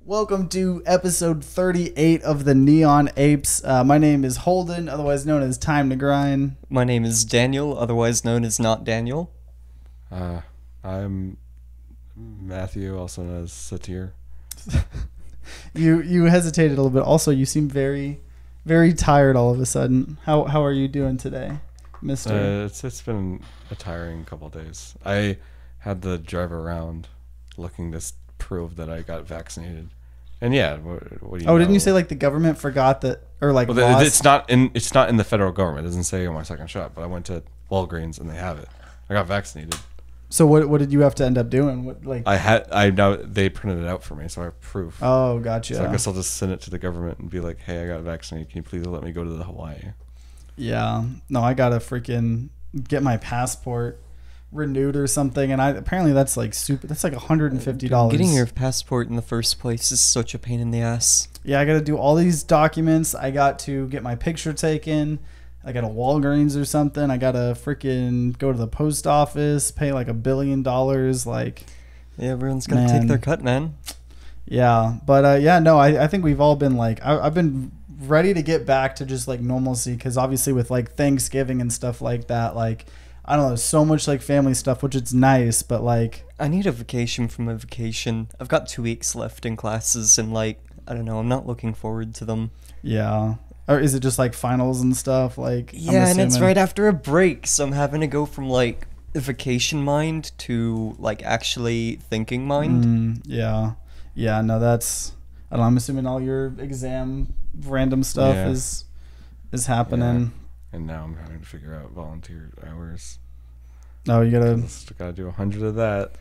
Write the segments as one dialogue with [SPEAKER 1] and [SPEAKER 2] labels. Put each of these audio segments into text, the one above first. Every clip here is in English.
[SPEAKER 1] Welcome to episode 38 of the Neon Apes. My name is Holden, otherwise known as Time to Grind.
[SPEAKER 2] My name is Daniel, otherwise known as Not Daniel.
[SPEAKER 3] I'm Matthew, also known as Satir.
[SPEAKER 1] You hesitated a little bit. Also, you seem very, very tired all of a sudden. How are you doing today, mister?
[SPEAKER 3] It's been a tiring couple of days. I had to drive around looking to prove that I got vaccinated. And yeah, what do you know?
[SPEAKER 1] Didn't you say like the government forgot that, or like lost?
[SPEAKER 3] It's not in the federal government. It doesn't say on my second shot, but I went to Walgreens and they have it. I got vaccinated.
[SPEAKER 1] So what did you have to end up doing?
[SPEAKER 3] They printed it out for me, so I have proof.
[SPEAKER 1] Oh, gotcha.
[SPEAKER 3] So I guess I'll just send it to the government and be like, hey, I got vaccinated. Can you please let me go to the Hawaii?
[SPEAKER 1] Yeah. No, I gotta freaking get my passport renewed or something, and apparently that's like that's like $150.
[SPEAKER 2] Getting your passport in the first place is such a pain in the ass.
[SPEAKER 1] Yeah, I gotta do all these documents. I got to get my picture taken. I got a Walgreens or something. I gotta freaking go to the post office, pay like $1 billion. Like,
[SPEAKER 2] yeah, everyone's gotta take their cut, man.
[SPEAKER 1] Yeah, but I think we've all been like, I've been ready to get back to just like normalcy, because obviously with like Thanksgiving and stuff like that, like, I don't know, so much like family stuff, which it's nice, but like,
[SPEAKER 2] I need a vacation from a vacation. I've got 2 weeks left in classes, and like, I don't know, I'm not looking forward to them.
[SPEAKER 1] Yeah. Or is it just like finals and stuff? Like,
[SPEAKER 2] yeah, and it's right after a break, so I'm having to go from like vacation mind to like actually thinking mind.
[SPEAKER 1] Yeah. No, that's, I don't know, I'm assuming all your exam random stuff is happening.
[SPEAKER 3] Yeah. And now I'm having to figure out volunteer hours.
[SPEAKER 1] Oh, you gotta
[SPEAKER 3] do 100 of that.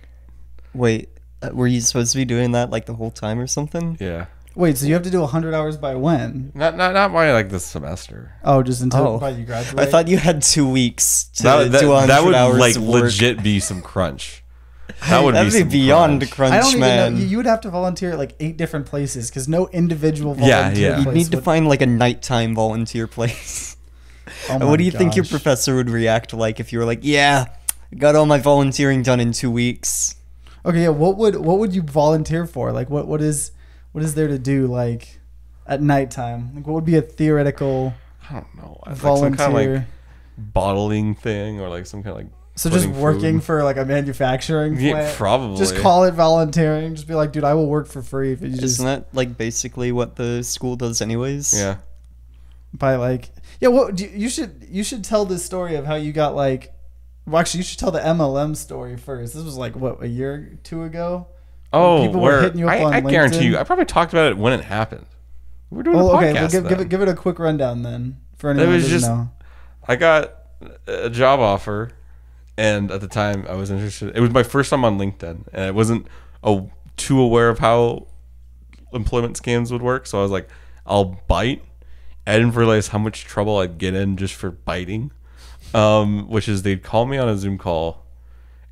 [SPEAKER 2] Wait, were you supposed to be doing that like the whole time or something?
[SPEAKER 3] Yeah.
[SPEAKER 1] Wait, so you have to do 100 hours by when?
[SPEAKER 3] Not by like this semester.
[SPEAKER 1] Oh, just until by you graduate?
[SPEAKER 2] I thought you had 2 weeks to do 100
[SPEAKER 3] that would
[SPEAKER 2] hours
[SPEAKER 3] like
[SPEAKER 2] of work.
[SPEAKER 3] Legit be some crunch. That'd
[SPEAKER 2] be beyond crunch,
[SPEAKER 1] I don't
[SPEAKER 2] man.
[SPEAKER 1] even know. You would have to volunteer at like 8 different places, because no individual volunteer place
[SPEAKER 2] You'd need to find like a nighttime volunteer place.
[SPEAKER 1] Oh,
[SPEAKER 2] what do you think your professor would react like if you were like, yeah, I got all my volunteering done in 2 weeks?
[SPEAKER 1] Okay, yeah. What would you volunteer for? Like, what is there to do like at nighttime? Like, what would be a theoretical?
[SPEAKER 3] I don't know.
[SPEAKER 1] Volunteer.
[SPEAKER 3] Like some kind of like bottling thing, or like some kind of like.
[SPEAKER 1] So just working for like a manufacturing plant?
[SPEAKER 3] Yeah, probably.
[SPEAKER 1] Just call it volunteering. Just be like, dude, I will work for free if you just.
[SPEAKER 2] Isn't that like basically what the school does anyways?
[SPEAKER 3] Yeah.
[SPEAKER 1] By like, yeah. What you should tell this story of how you got like. Well, actually, you should tell the MLM story first. This was like what, a year or two ago.
[SPEAKER 3] Oh,
[SPEAKER 1] people were hitting you up on
[SPEAKER 3] I
[SPEAKER 1] LinkedIn.
[SPEAKER 3] guarantee you, I probably talked about it when it happened. We're doing a podcast.
[SPEAKER 1] Okay, well, give it a quick rundown then for anyone who doesn't know.
[SPEAKER 3] I got a job offer, and at the time I was interested. It was my first time on LinkedIn, and I wasn't too aware of how employment scams would work. So I was like, I'll bite. I didn't realize how much trouble I'd get in just for biting. Which is, they'd call me on a Zoom call,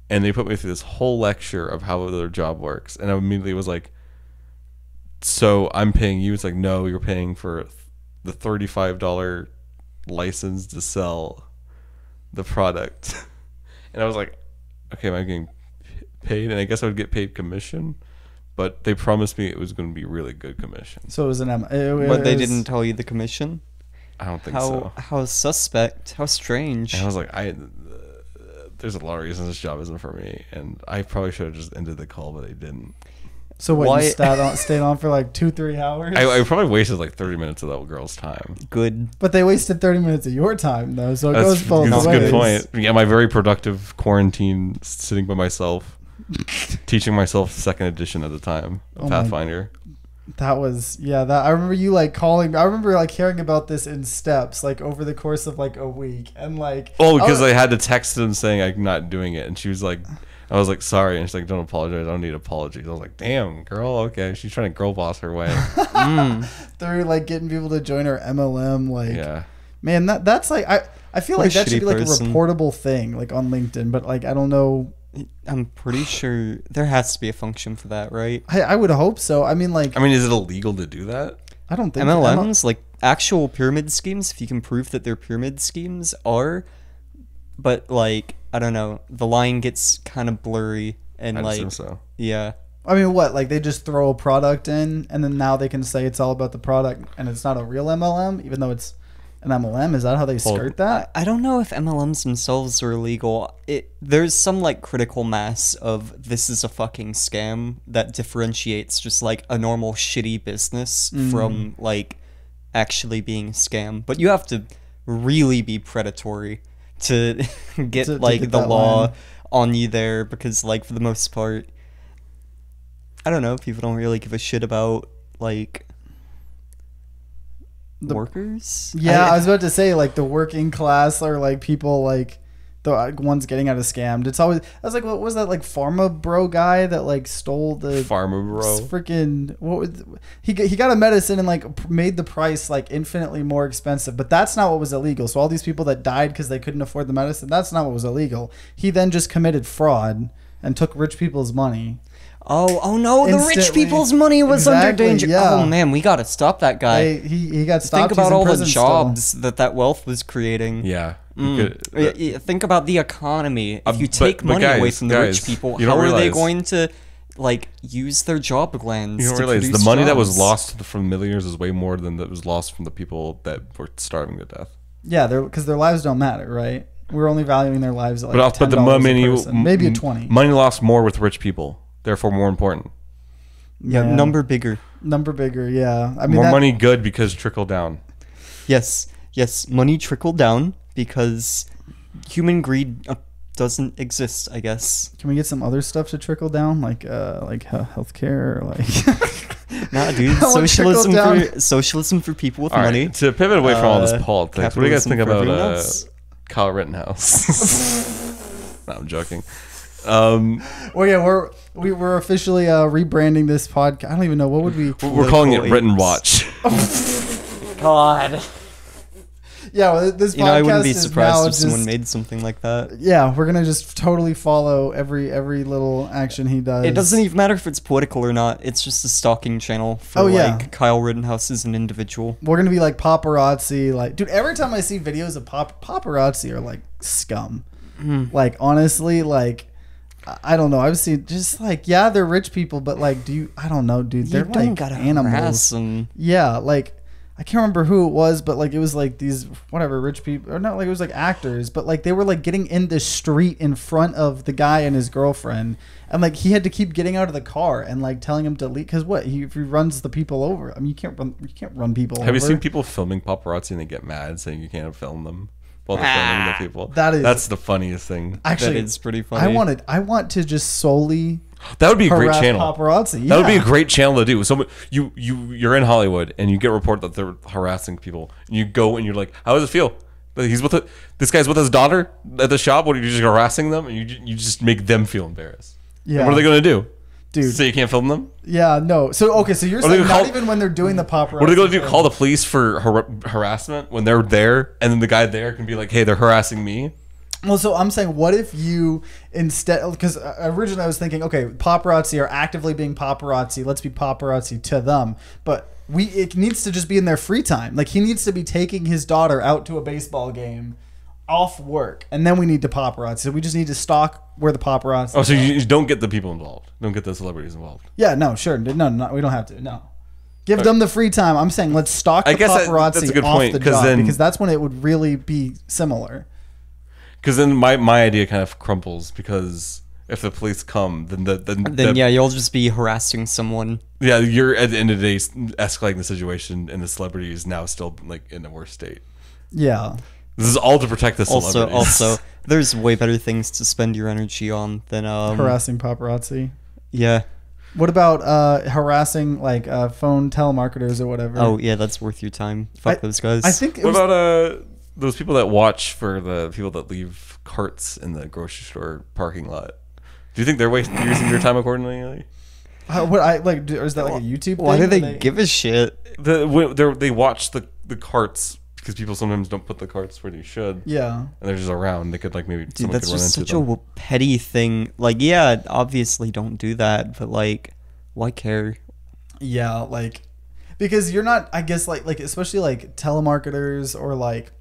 [SPEAKER 3] and they put me through this whole lecture of how their job works. And I immediately was like, so I'm paying you? It's like, no, you're paying for the $35 license to sell the product. And I was like, okay, am I getting paid? And I guess I would get paid commission, but they promised me it was going to be really good commission.
[SPEAKER 1] So it was
[SPEAKER 2] But they didn't tell you the commission?
[SPEAKER 3] I don't think so.
[SPEAKER 2] How suspect? How strange?
[SPEAKER 3] And I was like, there's a lot of reasons this job isn't for me, and I probably should have just ended the call, but I didn't.
[SPEAKER 1] So what? You stayed on for like 2-3 hours?
[SPEAKER 3] I probably wasted like 30 minutes of that girl's time.
[SPEAKER 2] Good.
[SPEAKER 1] But they wasted 30 minutes of your time though, so it goes both ways.
[SPEAKER 3] That's a good point. Yeah, my very productive quarantine, sitting by myself, teaching myself second edition at the time of Pathfinder.
[SPEAKER 1] That was, I remember you like calling. I remember like hearing about this in steps, like over the course of like a week, and like.
[SPEAKER 3] Oh, because I had to text them saying I'm not doing it, and she was like, I was like, sorry, and she's like, don't apologize. I don't need apologies. I was like, damn, girl, okay. She's trying to girl boss her way.
[SPEAKER 1] Through like getting people to join her MLM, like.
[SPEAKER 3] Yeah.
[SPEAKER 1] Man, that's like I feel like that should be like a reportable thing, like on LinkedIn, but like I don't know.
[SPEAKER 2] I'm pretty sure there has to be a function for that, right?
[SPEAKER 1] I would hope so. I mean, is
[SPEAKER 3] it illegal to do that?
[SPEAKER 1] I don't think
[SPEAKER 2] MLMs, like actual pyramid schemes, if you can prove that they're pyramid schemes, are, but like I don't know, the line gets kind of blurry and
[SPEAKER 3] I
[SPEAKER 2] like
[SPEAKER 3] assume so.
[SPEAKER 2] yeah.
[SPEAKER 1] I mean, what? Like they just throw a product in, and then now they can say it's all about the product, and it's not a real MLM, even though it's an MLM. Is that how they skirt that?
[SPEAKER 2] I don't know if MLMs themselves are illegal. There's some like critical mass of this is a fucking scam that differentiates just like a normal shitty business from like actually being a scam. But you have to really be predatory to get
[SPEAKER 1] To
[SPEAKER 2] like
[SPEAKER 1] get
[SPEAKER 2] the
[SPEAKER 1] that
[SPEAKER 2] law
[SPEAKER 1] line.
[SPEAKER 2] on you there, because like for the most part, I don't know, people don't really give a shit about like workers.
[SPEAKER 1] Yeah, I was about to say like the working class or like people like the ones getting out of scammed. It's always, I was like, what was that like Pharma Bro guy that like stole the
[SPEAKER 3] Farmer bro.
[SPEAKER 1] freaking what was, he got a medicine and like made the price like infinitely more expensive, but that's not what was illegal. So all these people that died because they couldn't afford the medicine, that's not what was illegal. He then just committed fraud and took rich people's money.
[SPEAKER 2] Oh no, the rich
[SPEAKER 1] Instantly.
[SPEAKER 2] people's money was under
[SPEAKER 1] Exactly,
[SPEAKER 2] danger.
[SPEAKER 1] yeah.
[SPEAKER 2] Oh man, we gotta stop that guy.
[SPEAKER 1] He got stopped.
[SPEAKER 2] Think about
[SPEAKER 1] He's in
[SPEAKER 2] all the
[SPEAKER 1] prison still.
[SPEAKER 2] jobs that wealth was creating.
[SPEAKER 3] Yeah.
[SPEAKER 2] Think about the economy. If you
[SPEAKER 3] but-
[SPEAKER 2] take
[SPEAKER 3] but
[SPEAKER 2] money away
[SPEAKER 3] guys,
[SPEAKER 2] from the
[SPEAKER 3] guys,
[SPEAKER 2] rich people,
[SPEAKER 3] you
[SPEAKER 2] how
[SPEAKER 3] don't
[SPEAKER 2] are they
[SPEAKER 3] realize-
[SPEAKER 2] going to like use their job glands?
[SPEAKER 3] You don't
[SPEAKER 2] to
[SPEAKER 3] realize the
[SPEAKER 2] produce
[SPEAKER 3] money that was
[SPEAKER 2] jobs?
[SPEAKER 3] lost from millionaires is way more than that was lost from the people that were starving to death.
[SPEAKER 1] Yeah, because their lives don't matter, right? We're only valuing their lives at like
[SPEAKER 3] But the
[SPEAKER 1] $10 a
[SPEAKER 3] money,
[SPEAKER 1] person, maybe a 20.
[SPEAKER 3] money lost more with rich people, therefore more important.
[SPEAKER 2] Yeah, number bigger.
[SPEAKER 1] Number bigger, yeah. I mean,
[SPEAKER 3] More money good because trickle down.
[SPEAKER 2] Yes, money trickled down because human greed doesn't exist, I guess.
[SPEAKER 1] Can we get some other stuff to trickle down, like healthcare, or like?
[SPEAKER 2] Nah, dude,
[SPEAKER 1] I want
[SPEAKER 2] socialism
[SPEAKER 1] trickle
[SPEAKER 2] socialism for people with
[SPEAKER 3] All right,
[SPEAKER 2] money.
[SPEAKER 3] to pivot away from all this politics, what do you guys
[SPEAKER 2] capitalism
[SPEAKER 3] think
[SPEAKER 2] for
[SPEAKER 3] about
[SPEAKER 2] everyone else.
[SPEAKER 3] Kyle Rittenhouse? No, I'm joking.
[SPEAKER 1] Well, yeah, we're officially rebranding this podcast. I don't even know what would we.
[SPEAKER 3] We're calling it
[SPEAKER 2] Political
[SPEAKER 3] Written
[SPEAKER 2] apes.
[SPEAKER 3] Watch.
[SPEAKER 2] God.
[SPEAKER 1] Yeah, well, this podcast
[SPEAKER 2] I wouldn't be
[SPEAKER 1] is
[SPEAKER 2] surprised
[SPEAKER 1] now
[SPEAKER 2] if someone
[SPEAKER 1] just-
[SPEAKER 2] made something like that.
[SPEAKER 1] Yeah, we're gonna just totally follow every little action he does.
[SPEAKER 2] It doesn't even matter if it's political or not. It's just a stalking channel for
[SPEAKER 1] Oh, yeah.
[SPEAKER 2] like Kyle Rittenhouse as an individual.
[SPEAKER 1] We're gonna be like paparazzi, like dude. Every time I see videos of paparazzi are like scum. Like honestly, like I don't know. I've seen just like yeah, they're rich people, but like, do you? I don't know, dude. They're
[SPEAKER 2] You don't
[SPEAKER 1] like
[SPEAKER 2] gotta
[SPEAKER 1] animals.
[SPEAKER 2] harass them.
[SPEAKER 1] Yeah, like I can't remember who it was, but like it was like these whatever rich people, or not like it was like actors, but like they were like getting in the street in front of the guy and his girlfriend, and like he had to keep getting out of the car and like telling him to leave because what if he runs the people over? I mean, you can't run people.
[SPEAKER 3] Have you
[SPEAKER 1] over.
[SPEAKER 3] seen people filming paparazzi and they get mad saying you can't film them while they're filming the people? That's the funniest thing.
[SPEAKER 1] Actually,
[SPEAKER 2] That is pretty funny.
[SPEAKER 1] I want to just solely
[SPEAKER 3] That would be a great
[SPEAKER 1] harass
[SPEAKER 3] channel.
[SPEAKER 1] paparazzi.
[SPEAKER 3] That would be a
[SPEAKER 1] yeah.
[SPEAKER 3] great channel to do. So you're in Hollywood and you get a report that they're harassing people. And you go and you're like, how does it feel? That this guy's with his daughter at the shop. What are you just harassing them? And you just make them feel embarrassed.
[SPEAKER 1] Yeah.
[SPEAKER 3] And what are they going to do?
[SPEAKER 1] Dude.
[SPEAKER 3] So you can't film them?
[SPEAKER 1] Yeah, no. So okay, so you're
[SPEAKER 3] What are they
[SPEAKER 1] saying
[SPEAKER 3] gonna
[SPEAKER 1] not
[SPEAKER 3] call-
[SPEAKER 1] even when they're doing the paparazzi.
[SPEAKER 3] What are they going to do?
[SPEAKER 1] thing.
[SPEAKER 3] Call the police for harassment when they're there, and then the guy there can be like, "Hey, they're harassing me."
[SPEAKER 1] Well, so I'm saying, what if you instead? Because originally I was thinking, okay, paparazzi are actively being paparazzi. Let's be paparazzi to them, but it needs to just be in their free time. Like he needs to be taking his daughter out to a baseball game, off work, and then we need to paparazzi. So we just need to stalk where the paparazzi.
[SPEAKER 3] Oh, so you don't get the people involved. Don't get the celebrities involved.
[SPEAKER 1] Yeah, no, sure, no, we don't have to. No, give them the free time. I'm saying let's stalk the
[SPEAKER 3] I guess
[SPEAKER 1] paparazzi
[SPEAKER 3] that's a good
[SPEAKER 1] off
[SPEAKER 3] point,
[SPEAKER 1] the
[SPEAKER 3] 'cause
[SPEAKER 1] job
[SPEAKER 3] then-
[SPEAKER 1] because that's when it would really be similar.
[SPEAKER 3] Because then my idea kind of crumples. Because if the police come, then
[SPEAKER 2] yeah, you'll just be harassing someone.
[SPEAKER 3] yeah, you're at the end of the day escalating the situation, and the celebrity is now still like in a worse state.
[SPEAKER 1] Yeah.
[SPEAKER 3] This is all to protect the celebrities.
[SPEAKER 2] Also, there's way better things to spend your energy on than
[SPEAKER 1] Harassing paparazzi.
[SPEAKER 2] Yeah.
[SPEAKER 1] What about harassing like phone telemarketers or whatever?
[SPEAKER 2] Oh yeah, that's worth your time. Fuck those guys.
[SPEAKER 1] I think it
[SPEAKER 3] What
[SPEAKER 1] was,
[SPEAKER 3] about those people that watch for the people that leave carts in the grocery store parking lot? Do you think they're using their time accordingly?
[SPEAKER 1] what I like. Is that like a YouTube?
[SPEAKER 2] Why
[SPEAKER 1] thing
[SPEAKER 2] do
[SPEAKER 1] where
[SPEAKER 2] they give a shit?
[SPEAKER 3] They watch the carts because people sometimes don't put the carts where they should.
[SPEAKER 1] Yeah.
[SPEAKER 3] And they're just around. They could like maybe
[SPEAKER 2] Dude,
[SPEAKER 3] someone
[SPEAKER 2] that's
[SPEAKER 3] could run
[SPEAKER 2] just
[SPEAKER 3] into
[SPEAKER 2] such
[SPEAKER 3] them.
[SPEAKER 2] a petty thing. Like, yeah, obviously don't do that, but like, why care?
[SPEAKER 1] Yeah, like because you're not, I guess, like especially like telemarketers or like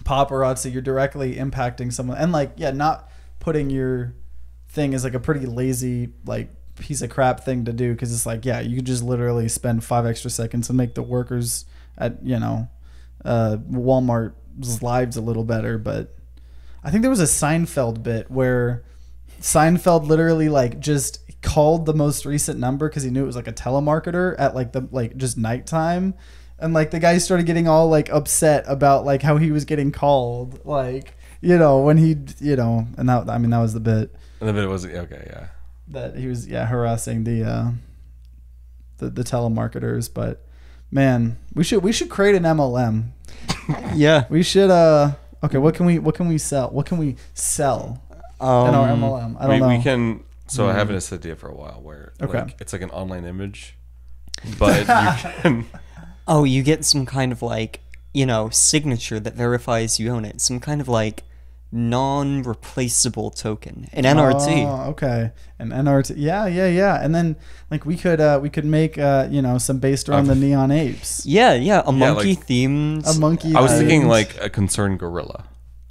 [SPEAKER 1] paparazzi, you're directly impacting someone, and like not putting your thing is like a pretty lazy like piece of crap thing to do, because it's like you could just literally spend 5 extra seconds and make the workers at Walmart's lives a little better. But I think there was a Seinfeld bit where Seinfeld literally like just called the most recent number because he knew it was like a telemarketer at like just nighttime, and like the guy started getting all like upset about like how he was getting called, like when he and that, I mean, that was the bit.
[SPEAKER 3] And the bit was okay, yeah.
[SPEAKER 1] That he was harassing the telemarketers. But man, we should create an MLM.
[SPEAKER 2] Yeah,
[SPEAKER 1] we should. Okay, what can we sell? What can we sell in our MLM? I don't know.
[SPEAKER 3] We can. So I have this idea for a while where like, it's like an online image, but you can.
[SPEAKER 2] Oh, you get some kind of like signature that verifies you own it. Some kind of like non-replaceable token, an NRT.
[SPEAKER 1] Oh, okay, an NRT. Yeah. And then like we could make some based around the Neon Apes.
[SPEAKER 2] Yeah, a monkey
[SPEAKER 3] like,
[SPEAKER 2] themed.
[SPEAKER 1] A monkey.
[SPEAKER 3] I was thinking like a concerned gorilla.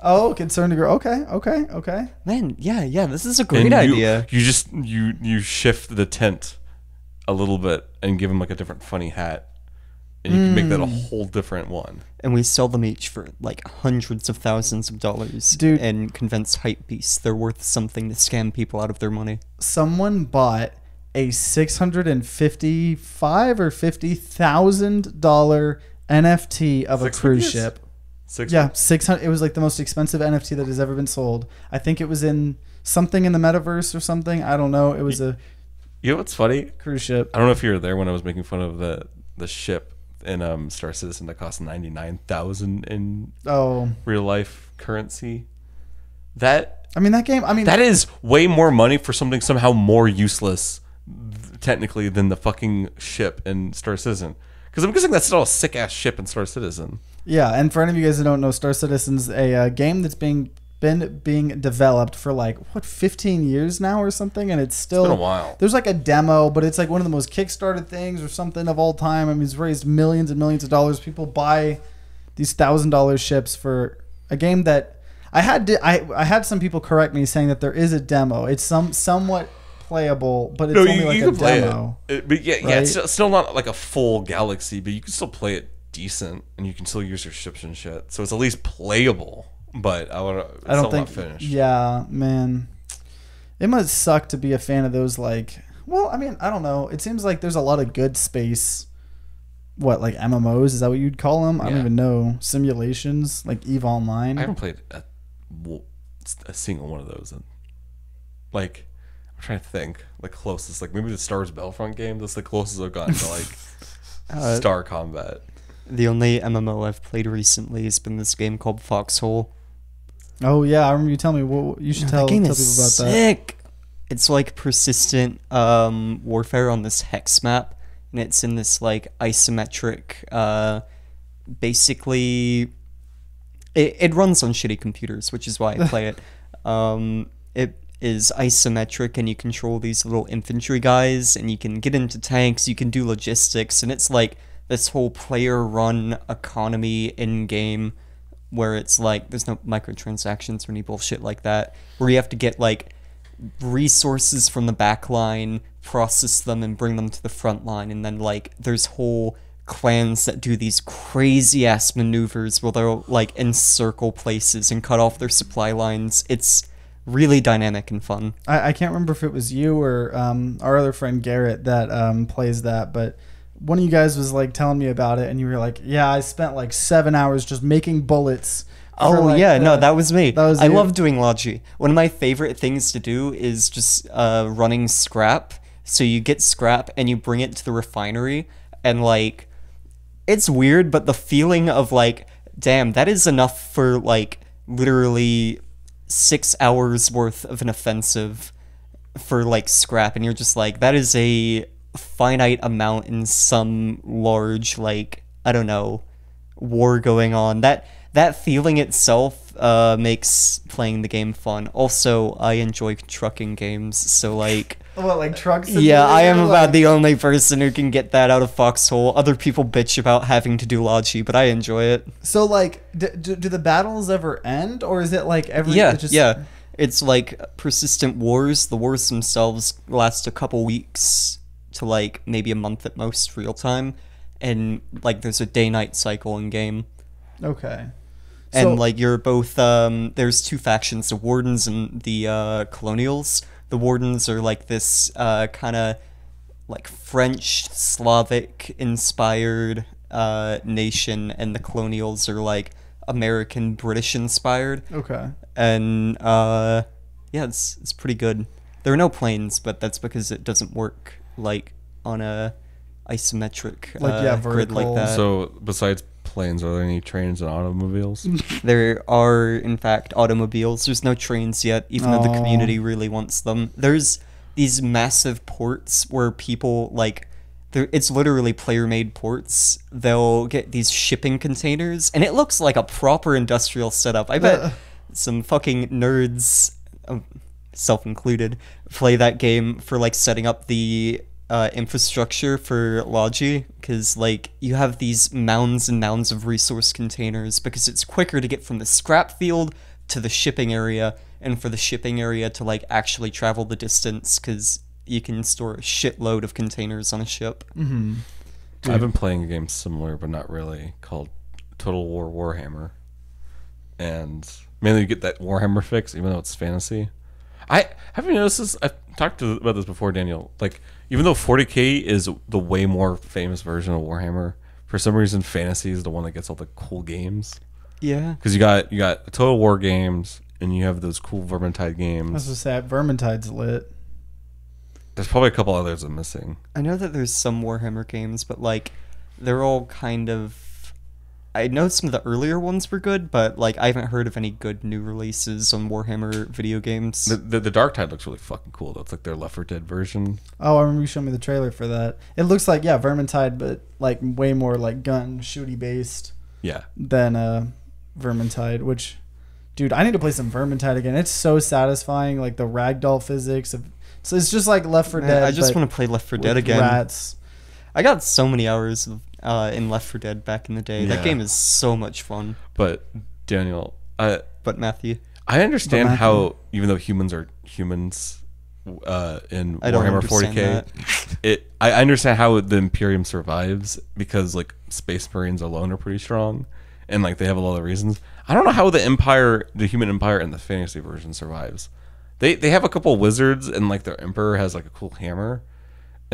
[SPEAKER 1] Oh, concerned girl. Okay.
[SPEAKER 2] Man, yeah, this is a great idea.
[SPEAKER 3] You just you shift the tent a little bit and give him like a different funny hat, and you can make that a whole different one.
[SPEAKER 2] And we sell them each for like hundreds of thousands of dollars.
[SPEAKER 1] Dude.
[SPEAKER 2] And convince hype beasts they're worth something to scam people out of their money.
[SPEAKER 1] Someone bought a $655 or $50,000 NFT of a cruise ship. 600. It was like the most expensive NFT that has ever been sold. I think it was in something in the metaverse or something. I don't know. It was a.
[SPEAKER 3] You know what's funny?
[SPEAKER 1] Cruise ship.
[SPEAKER 3] I don't know if you were there when I was making fun of the ship in Star Citizen that cost $99,000 in real life currency. That
[SPEAKER 1] game.
[SPEAKER 3] That is way more money for something somehow more useless, technically, than the fucking ship in Star Citizen. Because I'm guessing that's still a sick ass ship in Star Citizen.
[SPEAKER 1] Yeah, and for any of you guys who don't know, Star Citizen's a game that's been being developed for like 15 years now or something, and it's still
[SPEAKER 3] been a while.
[SPEAKER 1] There's like a demo, but it's like one of the most kickstarted things or something of all time. I mean, it's raised millions and millions of dollars. People buy these $1,000 ships for a game that I had some people correct me saying that there is a demo. It's somewhat playable, but it's only like a demo.
[SPEAKER 3] But it's still not like a full galaxy, but you can still play it decent, and you can still use your ships and shit. So it's at least playable. But I don't think finished. Yeah, man, it must suck to be a fan of those. Like, well, I mean, I don't know. It seems like there's a lot of good space. What, like MMOs? Is that what you'd call them? I don't even know. Simulations like EVE Online. I haven't played a single one of those. And like, I'm trying to think. Like closest, like maybe the Star Wars Battlefront game. That's the closest I've gotten to like Star Combat.
[SPEAKER 2] The only MMO I've played recently has been this game called Foxhole.
[SPEAKER 1] Oh yeah, I remember you telling me. Well, you should tell people about
[SPEAKER 2] sick. That. It's like persistent warfare on this hex map, and it's in this like isometric. Basically, it runs on shitty computers, which is why I play it. It is isometric, and you control these little infantry guys, and you can get into tanks. You can do logistics, and it's like this whole player-run economy in-game, where it's like there's no microtransactions or any bullshit like that, where you have to get like resources from the back line, process them, and bring them to the front line, and then like there's whole clans that do these crazy ass maneuvers where they'll like encircle places and cut off their supply lines. It's really dynamic and fun.
[SPEAKER 1] I can't remember if it was you or our other friend Garrett that plays that, but one of you guys was like telling me about it, and you were like, yeah, I spent like 7 hours just making bullets.
[SPEAKER 2] That was me. I
[SPEAKER 1] you.
[SPEAKER 2] love doing logi. One of my favorite things to do is just running scrap. So you get scrap and you bring it to the refinery, and like it's weird, but the feeling of like, damn, that is enough for like literally 6 hours worth of an offensive for like scrap, and you're just like, that is a finite amount in some large, like, I don't know, war going on. that feeling itself makes playing the game fun. Also, I enjoy trucking games, so like.
[SPEAKER 1] What, like trucks?
[SPEAKER 2] Yeah, I am about the only person who can get that out of Foxhole. Other people bitch about having to do Logi, but I enjoy it.
[SPEAKER 1] So, like, do the battles ever end, or is it like every?
[SPEAKER 2] Yeah,
[SPEAKER 1] Just...
[SPEAKER 2] yeah. It's like persistent wars. The wars themselves last a couple weeks to like maybe a month at most, real time, and like there's a day-night cycle in game.
[SPEAKER 1] Okay.
[SPEAKER 2] And like you're both there's two factions, the Wardens and the Colonials. The Wardens are like this kind of like French Slavic inspired nation, and the Colonials are like American British inspired.
[SPEAKER 1] Okay.
[SPEAKER 2] And yeah, it's pretty good. There are no planes, but that's because it doesn't work like on a isometric grid like that.
[SPEAKER 3] So besides planes, are there any trains and automobiles?
[SPEAKER 2] There are, in fact, automobiles. There's no trains yet, even though the community really wants them. There's these massive ports where people, like, it's literally player-made ports. They'll get these shipping containers, and it looks like a proper industrial setup. I bet some fucking nerds, self-included, play that game for, like, setting up the infrastructure for Logi, because like you have these mounds and mounds of resource containers because it's quicker to get from the scrap field to the shipping area, and for the shipping area to like actually travel the distance because you can store a shitload of containers on a ship.
[SPEAKER 1] Mm-hmm.
[SPEAKER 3] I've been playing a game similar but not really, called Total War Warhammer, and mainly you get that Warhammer fix even though it's fantasy. I haven't noticed this. I've talked about this before, Daniel. Like, even though 40K is the way more famous version of Warhammer, for some reason fantasy is the one that gets all the cool games.
[SPEAKER 2] Yeah,
[SPEAKER 3] because you got Total War games, and you have those cool Vermintide games.
[SPEAKER 1] I was just saying, Vermintide's lit.
[SPEAKER 3] There's probably a couple others I'm missing.
[SPEAKER 2] I know that there's some Warhammer games, but like they're all kind of. I know some of the earlier ones were good, but like I haven't heard of any good new releases on Warhammer video games.
[SPEAKER 3] The Dark Tide looks really fucking cool though. It's like their Left 4 Dead version.
[SPEAKER 1] Oh, I remember you showed me the trailer for that. It looks like, yeah, Vermintide, but like way more like gun shooty based.
[SPEAKER 3] Yeah.
[SPEAKER 1] Than Vermintide, which, dude, I need to play some Vermintide again. It's so satisfying, like the ragdoll physics of. So it's just like Left 4 Dead.
[SPEAKER 2] I just want to play Left 4 Dead again.
[SPEAKER 1] Rats.
[SPEAKER 2] I got so many hours of in Left 4 Dead back in the day.
[SPEAKER 3] Yeah.
[SPEAKER 2] That game is so much fun.
[SPEAKER 3] But Daniel,
[SPEAKER 2] but Matthew,
[SPEAKER 3] I understand how even though humans are humans in Warhammer 40K, I understand how the Imperium survives because like Space Marines alone are pretty strong, and like they have a lot of reasons. I don't know how the Empire, the human Empire in the fantasy version survives. They have a couple wizards, and like their Emperor has like a cool hammer.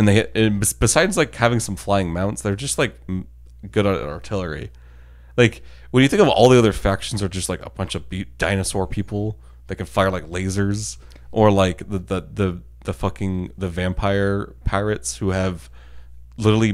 [SPEAKER 3] And besides like having some flying mounts, they're just like good at artillery. Like when you think of all the other factions are just like a bunch of dinosaur people that can fire like lasers, or like the fucking vampire pirates who have literally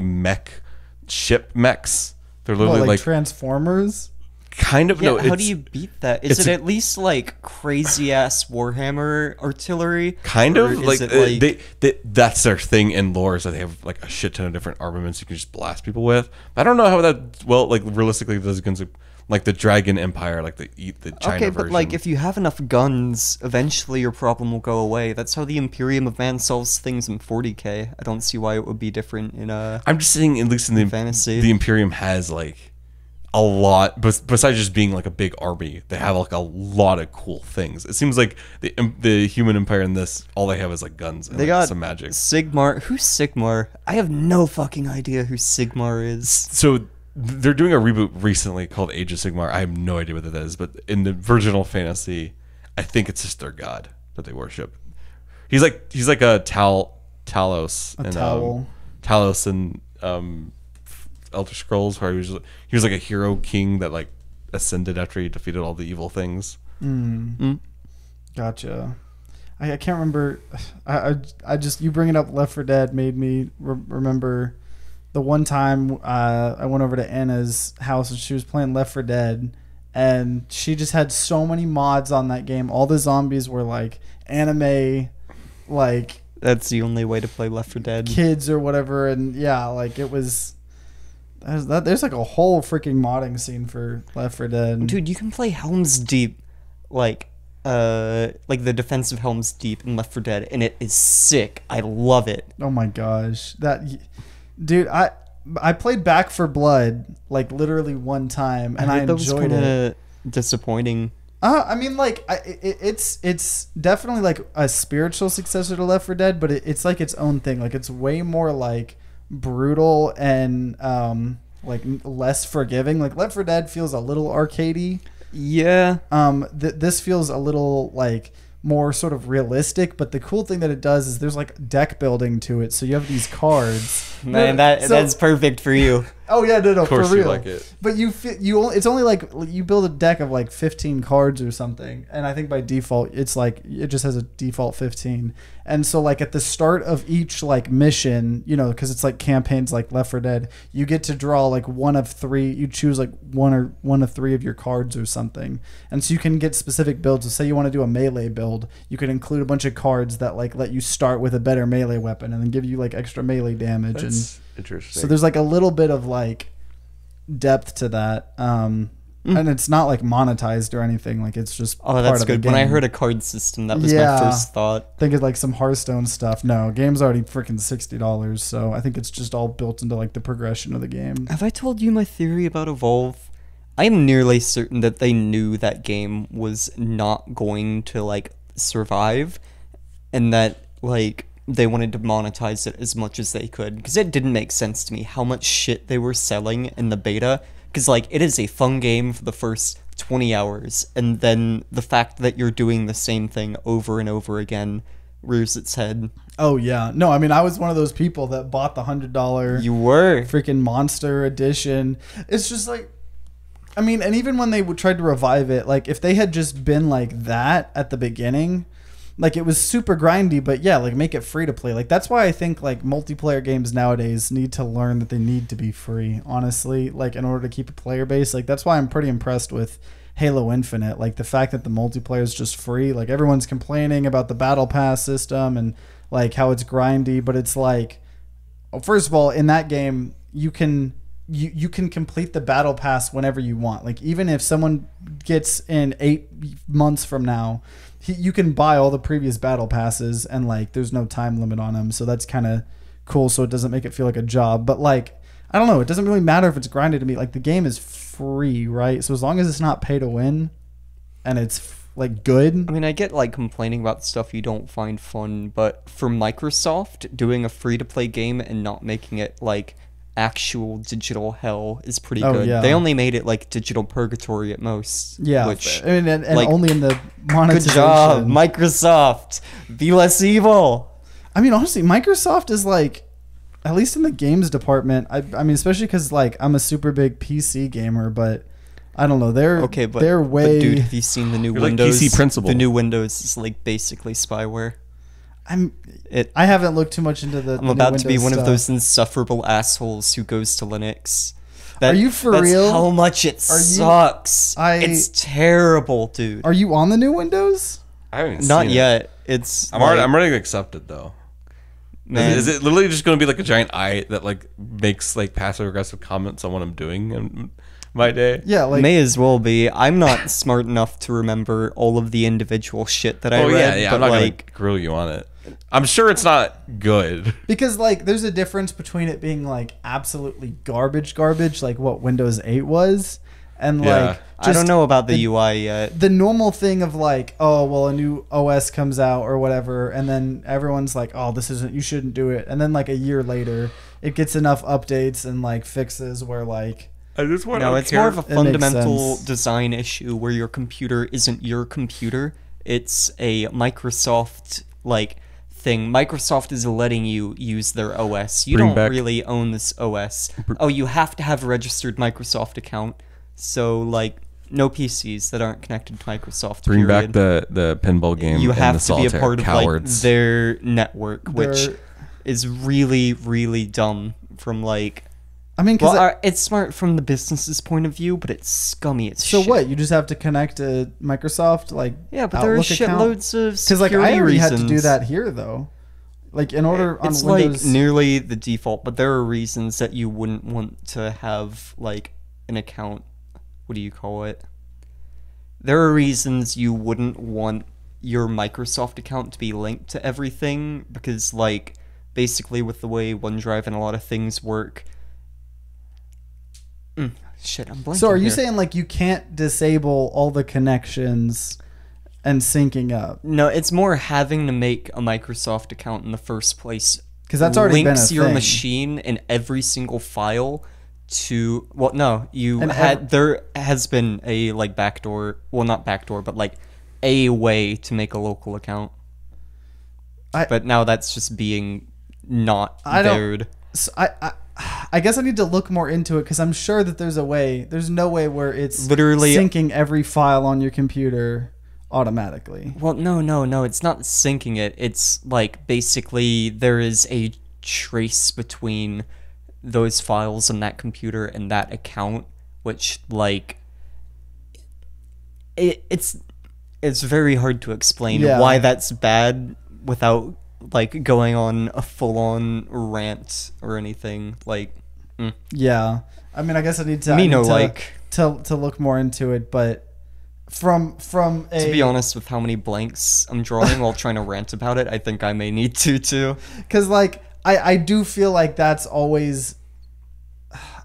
[SPEAKER 3] ship mechs. They're literally like
[SPEAKER 1] Transformers.
[SPEAKER 3] Kind of.
[SPEAKER 2] yeah,
[SPEAKER 3] No.
[SPEAKER 2] how do you beat that? Is it at least like crazy ass Warhammer artillery?
[SPEAKER 3] Kind of like,
[SPEAKER 2] it
[SPEAKER 3] that's their thing in lore, is that they have like a shit ton of different armaments you can just blast people with. I don't know how that like realistically does against like the Dragon Empire, like the China
[SPEAKER 2] okay,
[SPEAKER 3] version.
[SPEAKER 2] but like if you have enough guns, eventually your problem will go away. That's how the Imperium of Man solves things in 40K. I don't see why it would be different in
[SPEAKER 3] I'm just saying, at least in the
[SPEAKER 2] fantasy,
[SPEAKER 3] the Imperium has like a lot, besides just being like a big army, they have like a lot of cool things. It seems like the human empire in this, all they have is like guns and
[SPEAKER 2] they got
[SPEAKER 3] some magic.
[SPEAKER 2] Sigmar. Who's Sigmar? I have no fucking idea who Sigmar is.
[SPEAKER 3] So they're doing a reboot recently called Age of Sigmar. I have no idea what that is, but in the original fantasy, I think it's just their god that they worship. He's like a Talos and Talos and Elder Scrolls, where he was like a hero king that like ascended after he defeated all the evil things.
[SPEAKER 1] Gotcha. I can't remember. I just, you bringing up Left 4 Dead made me remember the one time I went over to Anna's house and she was playing Left 4 Dead, and she just had so many mods on that game. All the zombies were like anime, like
[SPEAKER 2] that's the only way to play Left 4 Dead.
[SPEAKER 1] Kids or whatever, and yeah, like it was. There's like a whole freaking modding scene for Left 4 Dead.
[SPEAKER 2] Dude, you can play Helm's Deep, like the defensive Helm's Deep in Left 4 Dead, and it is sick. I love it.
[SPEAKER 1] Oh my gosh, dude, I played Back for Blood like literally one time, and I enjoyed it.
[SPEAKER 2] Disappointing.
[SPEAKER 1] I mean, like, it's definitely like a spiritual successor to Left 4 Dead, but it's like its own thing. Like, it's way more like brutal and like less forgiving. Like, Left 4 Dead feels a little arcadey.
[SPEAKER 2] Yeah.
[SPEAKER 1] This feels a little like more sort of realistic, but the cool thing that it does is there's like deck building to it. So you have these cards.
[SPEAKER 2] Man, that's perfect for you.
[SPEAKER 1] Oh yeah, no,
[SPEAKER 3] Of course
[SPEAKER 1] for real.
[SPEAKER 3] you like it.
[SPEAKER 1] But it's only like you build a deck of like 15 cards or something, and I think by default it's like it just has a default 15. And so like at the start of each like mission, you know, because it's like campaigns like Left 4 Dead, you get to draw like one of three. You choose like one of three of your cards or something, and so you can get specific builds. So say you want to do a melee build, you can include a bunch of cards that like let you start with a better melee weapon and then give you like extra melee damage.
[SPEAKER 3] That's interesting.
[SPEAKER 1] So there's like a little bit of like depth to that, and it's not like monetized or anything. Like it's just
[SPEAKER 2] That's good. When I heard a card system, that was my first thought.
[SPEAKER 1] Think of like some Hearthstone stuff. No, game's already freaking $60, so I think it's just all built into like the progression of the game.
[SPEAKER 2] Have I told you my theory about Evolve? I am nearly certain that they knew that game was not going to like survive, and that like they wanted to monetize it as much as they could, because it didn't make sense to me how much shit they were selling in the beta, because like it is a fun game for the first 20 hours, and then the fact that you're doing the same thing over and over again rears its head.
[SPEAKER 1] Oh yeah, no, I mean I was one of those people that bought the $100
[SPEAKER 2] You were
[SPEAKER 1] freaking monster edition. It's just like, I mean, and even when they tried to revive it, like if they had just been like that at the beginning, like it was super grindy, but yeah, like make it free to play. Like that's why I think like multiplayer games nowadays need to learn that they need to be free, honestly, like in order to keep a player base. Like that's why I'm pretty impressed with Halo Infinite. Like the fact that the multiplayer is just free. Like everyone's complaining about the battle pass system and like how it's grindy, but it's like, first of all, in that game you can complete the battle pass whenever you want. Like even if someone gets in 8 months from now, you can buy all the previous battle passes, and like there's no time limit on them, so that's kind of cool. So it doesn't make it feel like a job. But like I don't know, it doesn't really matter if it's grinded to me. Like the game is free, right? So as long as it's not pay to win and it's like good.
[SPEAKER 2] I mean, I get like complaining about stuff you don't find fun, but for Microsoft, doing a free to play game and not making it like actual digital hell is pretty good.
[SPEAKER 1] Yeah.
[SPEAKER 2] They only made it like digital purgatory at most.
[SPEAKER 1] Yeah,
[SPEAKER 2] which,
[SPEAKER 1] I mean, and
[SPEAKER 2] like,
[SPEAKER 1] only in the monetization.
[SPEAKER 2] good job, Microsoft. Be less evil.
[SPEAKER 1] I mean, honestly, Microsoft is like, at least in the games department. I mean, especially because like I'm a super big PC gamer, but I don't know. They're way.
[SPEAKER 2] But dude, have you seen the new
[SPEAKER 3] You're
[SPEAKER 2] Windows?
[SPEAKER 3] like PC Principal.
[SPEAKER 2] The new Windows is like basically spyware.
[SPEAKER 1] I haven't looked too much into the.
[SPEAKER 2] I'm about to be one
[SPEAKER 1] stuff.
[SPEAKER 2] of those insufferable assholes who goes to Linux.
[SPEAKER 1] Are you for
[SPEAKER 2] that's
[SPEAKER 1] real?
[SPEAKER 2] How much it sucks. It's terrible, dude.
[SPEAKER 1] Are you on the new Windows?
[SPEAKER 3] I haven't
[SPEAKER 2] Not
[SPEAKER 3] seen
[SPEAKER 2] yet.
[SPEAKER 3] It.
[SPEAKER 2] It's.
[SPEAKER 3] I'm ready to accept it though.
[SPEAKER 2] Man.
[SPEAKER 3] Is it literally just going to be like a giant eye that like makes like passive aggressive comments on what I'm doing in my day?
[SPEAKER 1] Yeah, like
[SPEAKER 2] may as well be. I'm not smart enough to remember all of the individual shit that I read.
[SPEAKER 3] Yeah.
[SPEAKER 2] But
[SPEAKER 3] I'm not
[SPEAKER 2] like,
[SPEAKER 3] gonna grill you on it. I'm sure it's not good.
[SPEAKER 1] Because like there's a difference between it being like absolutely garbage, like what Windows 8 was, and like
[SPEAKER 2] I don't know about the UI yet.
[SPEAKER 1] The normal thing of like, oh well, a new OS comes out or whatever, and then everyone's like, oh, this isn't, you shouldn't do it, and then like a year later, it gets enough updates and like fixes where like.
[SPEAKER 2] It's more of a fundamental design issue where your computer isn't your computer. It's a Microsoft like thing. Microsoft is letting you use their OS. You don't really own this OS. Oh, you have to have a registered Microsoft account. So like no PCs that aren't connected to Microsoft.
[SPEAKER 3] Bring back the pinball game.
[SPEAKER 2] You have
[SPEAKER 3] the
[SPEAKER 2] to be a part
[SPEAKER 3] cowards.
[SPEAKER 2] of like their network, which is really, really dumb from like.
[SPEAKER 1] I mean,
[SPEAKER 2] it's smart from the business's point of view, but it's scummy. It's
[SPEAKER 1] so shit. What? You just have to connect to Microsoft, like
[SPEAKER 2] but there are shitloads of
[SPEAKER 1] because like I already had to do that here though. Like in order on
[SPEAKER 2] It's
[SPEAKER 1] Windows,
[SPEAKER 2] like nearly the default, but there are reasons that you wouldn't want to have like an account. What do you call it? There are reasons you wouldn't want your Microsoft account to be linked to everything because, like, basically with the way OneDrive and a lot of things work. Shit, I'm blanking.
[SPEAKER 1] so are you
[SPEAKER 2] here.
[SPEAKER 1] saying like you can't disable all the connections and syncing up?
[SPEAKER 2] No, it's more having to make a Microsoft account in the first place.
[SPEAKER 1] Because that's already been a
[SPEAKER 2] links your
[SPEAKER 1] thing.
[SPEAKER 2] machine and every single file to no,
[SPEAKER 1] And
[SPEAKER 2] there has been a like backdoor, well not backdoor, but like a way to make a local account. But now that's just being not dared.
[SPEAKER 1] So I guess I need to look more into it because I'm sure that there's a way. There's no way where it's
[SPEAKER 2] Literally
[SPEAKER 1] syncing every file on your computer automatically.
[SPEAKER 2] Well, no, it's not syncing it. It's like basically there is a trace between those files on that computer and that account, which like it's very hard to explain why that's bad without like going on a full-on rant or anything. Like,
[SPEAKER 1] Yeah, I mean, I guess I need to to look more into it, but. To
[SPEAKER 2] be honest, with how many blanks I'm drawing while trying to rant about it, I think I may need to too.
[SPEAKER 1] Because like I do feel like that's always,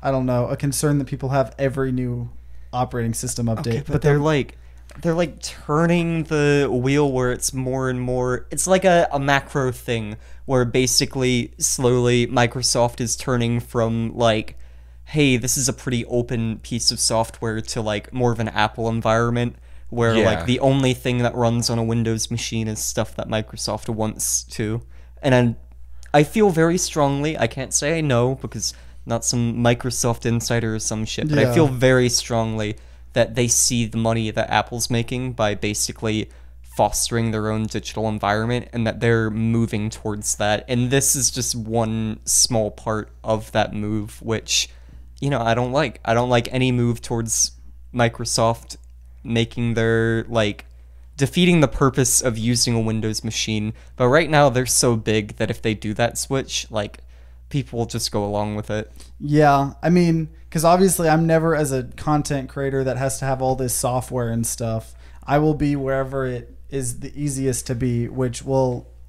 [SPEAKER 1] I don't know, a concern that people have every new operating system update.
[SPEAKER 2] Okay, but they're like turning the wheel where it's more and more. It's like a macro thing where basically slowly Microsoft is turning from like, hey, this is a pretty open piece of software to like more of an Apple environment where like the only thing that runs on a Windows machine is stuff that Microsoft wants to. And I feel very strongly, I can't say I know because not some Microsoft insider or some shit, but I feel very strongly that they see the money that Apple's making by basically fostering their own digital environment and that they're moving towards that. And this is just one small part of that move, which I don't like. I don't like any move towards Microsoft making their, like, defeating the purpose of using a Windows machine. But right now, they're so big that if they do that switch, like, people will just go along with it.
[SPEAKER 1] Yeah, I mean, because obviously I'm never, as a content creator that has to have all this software and stuff, I will be wherever it is the easiest to be, it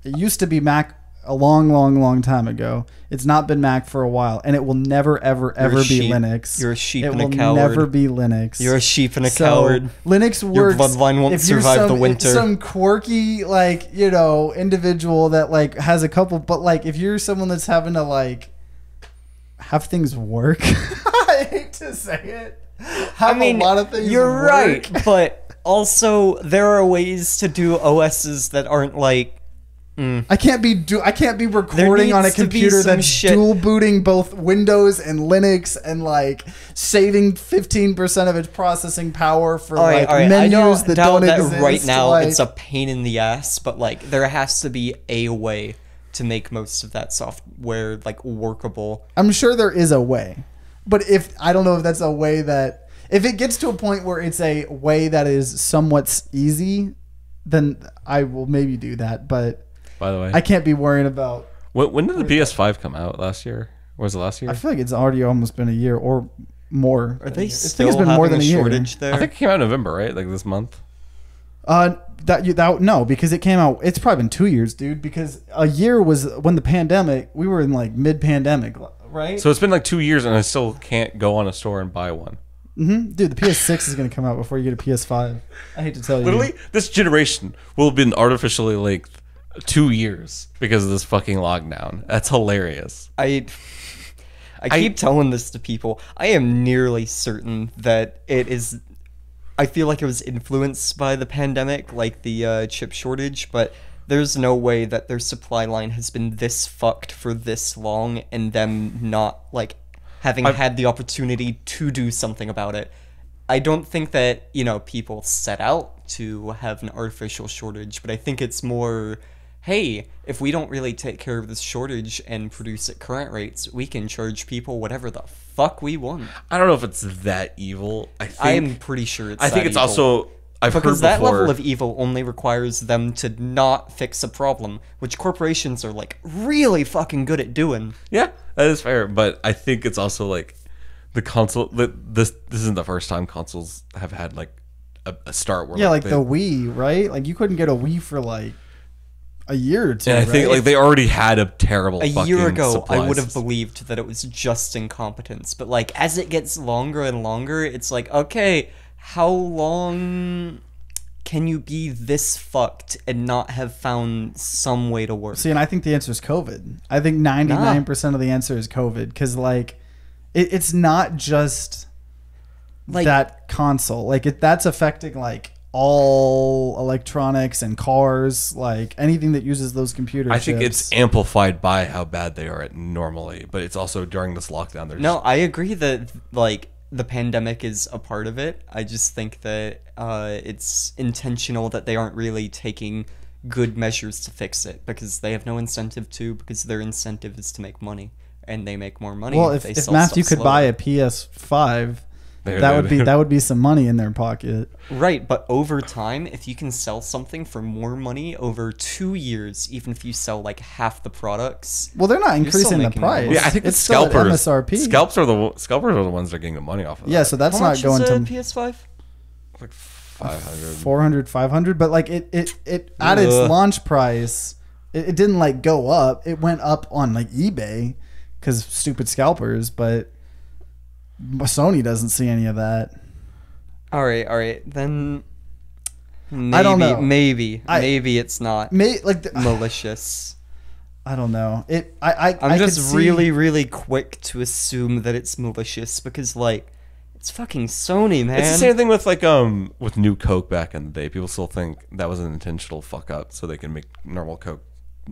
[SPEAKER 1] used to be Mac a long time ago. It's not been Mac for a while, and it will never ever be Linux.
[SPEAKER 2] You're a sheep and
[SPEAKER 1] a
[SPEAKER 2] coward.
[SPEAKER 1] It will never be Linux.
[SPEAKER 2] You're a sheep and a coward.
[SPEAKER 1] Linux works.
[SPEAKER 2] Your bloodline won't survive the winter.
[SPEAKER 1] Some quirky individual that like has a couple, but like if you're someone that's having to like have things work, I hate to say it. A lot of things.
[SPEAKER 2] You're
[SPEAKER 1] work.
[SPEAKER 2] right, but also there are ways to do OSs that aren't like.
[SPEAKER 1] I can't be recording on a computer that's dual booting both Windows and Linux and like saving 15% of its processing power for menus that don't exist.
[SPEAKER 2] Right now it's a pain in the ass, but like there has to be a way to make most of that software like workable.
[SPEAKER 1] I'm sure there is a way, but I don't know if that's a way that if it gets to a point where it's a way that is somewhat easy, then I will maybe do that. But
[SPEAKER 3] by the way,
[SPEAKER 1] I can't be worrying about.
[SPEAKER 3] When did the PS5 come out? Last year? Or was it last year?
[SPEAKER 1] I feel like it's already almost been a year or more.
[SPEAKER 2] Are they
[SPEAKER 1] still
[SPEAKER 2] having more than a shortage there?
[SPEAKER 3] I think it came out in November, right? Like this month.
[SPEAKER 1] No, because it came out. It's probably been 2 years, dude. Because a year was when the pandemic. We were in like mid-pandemic, right?
[SPEAKER 3] So it's been like 2 years, and I still can't go on a store and buy one.
[SPEAKER 1] Dude, the PS6 is going to come out before you get a PS5. I hate to tell you.
[SPEAKER 3] Literally, this generation will have been artificially late 2 years because of this fucking lockdown. That's hilarious.
[SPEAKER 2] I keep telling this to people. I am nearly certain that it is. I feel like it was influenced by the pandemic, like the chip shortage, but there's no way that their supply line has been this fucked for this long and them not like having had the opportunity to do something about it. I don't think that, people set out to have an artificial shortage, but I think it's more, hey, if we don't really take care of this shortage and produce at current rates, we can charge people whatever the fuck we want.
[SPEAKER 3] I don't know if it's that evil.
[SPEAKER 2] I am pretty sure it's
[SPEAKER 3] I think
[SPEAKER 2] that
[SPEAKER 3] it's
[SPEAKER 2] evil.
[SPEAKER 3] also I've
[SPEAKER 2] Because
[SPEAKER 3] heard
[SPEAKER 2] that
[SPEAKER 3] before,
[SPEAKER 2] level of evil only requires them to not fix a problem, which corporations are like really fucking good at doing.
[SPEAKER 3] yeah, that is fair. But I think it's also like the console. This isn't the first time consoles have had like a start where
[SPEAKER 1] Yeah, like the Wii, right? Like you couldn't get a Wii for like a year or two.
[SPEAKER 3] And I think
[SPEAKER 1] right?
[SPEAKER 3] like they already had a terrible.
[SPEAKER 2] A year ago,
[SPEAKER 3] supply
[SPEAKER 2] I would have
[SPEAKER 3] system.
[SPEAKER 2] believed that it was just incompetence. But like as it gets longer and longer, it's like, okay, how long can you be this fucked and not have found some way to work?
[SPEAKER 1] See, and I think the answer is COVID. I think 99% of the answer is COVID because like it's not just
[SPEAKER 2] Like-
[SPEAKER 1] that console. Like that's affecting like all electronics and cars, like anything that uses those computer
[SPEAKER 3] I
[SPEAKER 1] chips.
[SPEAKER 3] think it's amplified by how bad they are at normally, but it's also during this lockdown. There's
[SPEAKER 2] No, I agree that like the pandemic is a part of it. I just think that it's intentional that they aren't really taking good measures to fix it because they have no incentive to, because their incentive is to make money, and they make more money.
[SPEAKER 1] well,
[SPEAKER 2] if they
[SPEAKER 1] if
[SPEAKER 2] sell
[SPEAKER 1] Matthew
[SPEAKER 2] stuff
[SPEAKER 1] could buy
[SPEAKER 2] slower.
[SPEAKER 1] a PS5,
[SPEAKER 3] There-
[SPEAKER 1] that would be some money in their pocket.
[SPEAKER 2] Right, but over time, if you can sell something for more money over 2 years, even if you sell like half the products,
[SPEAKER 1] Well, they're not
[SPEAKER 2] still
[SPEAKER 1] increasing the
[SPEAKER 2] making more
[SPEAKER 1] price.
[SPEAKER 2] money.
[SPEAKER 3] Yeah, I think
[SPEAKER 1] it's
[SPEAKER 3] the
[SPEAKER 1] still at
[SPEAKER 3] scalpers.
[SPEAKER 1] MSRP.
[SPEAKER 3] Scalpers are the ones that are getting the money off of.
[SPEAKER 1] Yeah,
[SPEAKER 3] that.
[SPEAKER 1] so that's
[SPEAKER 2] how
[SPEAKER 1] not
[SPEAKER 2] much
[SPEAKER 1] going
[SPEAKER 2] is a
[SPEAKER 1] to
[SPEAKER 2] PS5?
[SPEAKER 3] like 500.
[SPEAKER 1] 400, 500, but like it at its
[SPEAKER 2] Ugh.
[SPEAKER 1] launch price, it didn't like go up. It went up on like eBay because stupid scalpers, but Sony doesn't see any of that.
[SPEAKER 2] All right, then. Maybe,
[SPEAKER 1] I don't know.
[SPEAKER 2] Maybe
[SPEAKER 1] I-
[SPEAKER 2] it's not
[SPEAKER 1] Like
[SPEAKER 2] malicious.
[SPEAKER 1] I don't know. I
[SPEAKER 2] I'm
[SPEAKER 1] could
[SPEAKER 2] just
[SPEAKER 1] see-
[SPEAKER 2] really quick to assume that it's malicious because like it's fucking Sony, man.
[SPEAKER 3] It's the same thing with like with New Coke back in the day. People still think that was an intentional fuck up so they can make normal Coke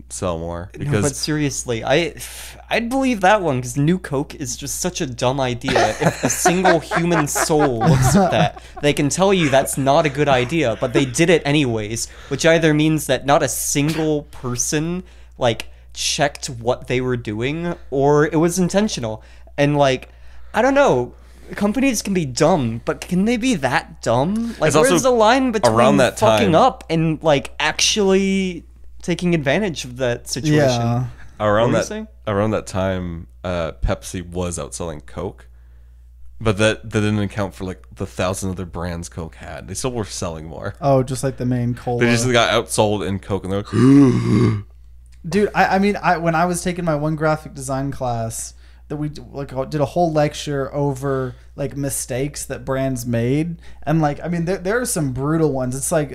[SPEAKER 3] sell more
[SPEAKER 2] No,
[SPEAKER 3] because
[SPEAKER 2] but seriously, I'd believe that one because New Coke is just such a dumb idea. If a single human soul looks at that, they can tell you that's not a good idea, but they did it anyways, which either means that not a single person like checked what they were doing or it was intentional. And like, I don't know. Companies can be dumb, but can they be that dumb? Like,
[SPEAKER 3] It's also
[SPEAKER 2] where's the line between
[SPEAKER 3] around that
[SPEAKER 2] fucking
[SPEAKER 3] time-
[SPEAKER 2] up and like actually taking advantage of that situation?
[SPEAKER 1] Yeah.
[SPEAKER 3] around
[SPEAKER 2] What were you
[SPEAKER 3] that
[SPEAKER 2] saying?
[SPEAKER 3] around that time, Pepsi was outselling Coke, but that didn't account for like the 1,000 other brands Coke had. They still were selling more.
[SPEAKER 1] Oh, just like the main cola.
[SPEAKER 3] They just got outsold in Coke, and they're like,
[SPEAKER 1] Dude, I mean, when I was taking my one graphic design class, that we did a whole lecture over like mistakes that brands made, and like I mean, there are some brutal ones. It's like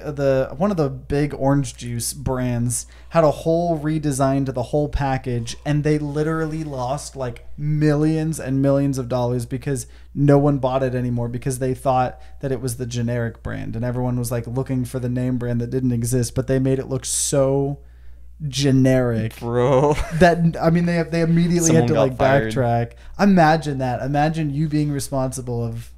[SPEAKER 1] one of the big orange juice brands had a whole redesign to the whole package, and they literally lost like millions and millions of dollars because no one bought it anymore because they thought that it was the generic brand, and everyone was like looking for the name brand that didn't exist, but they made it look so generic
[SPEAKER 2] Bro.
[SPEAKER 1] that I mean they immediately
[SPEAKER 2] Someone
[SPEAKER 1] had to
[SPEAKER 2] got
[SPEAKER 1] like
[SPEAKER 2] fired.
[SPEAKER 1] backtrack. Imagine you being responsible of,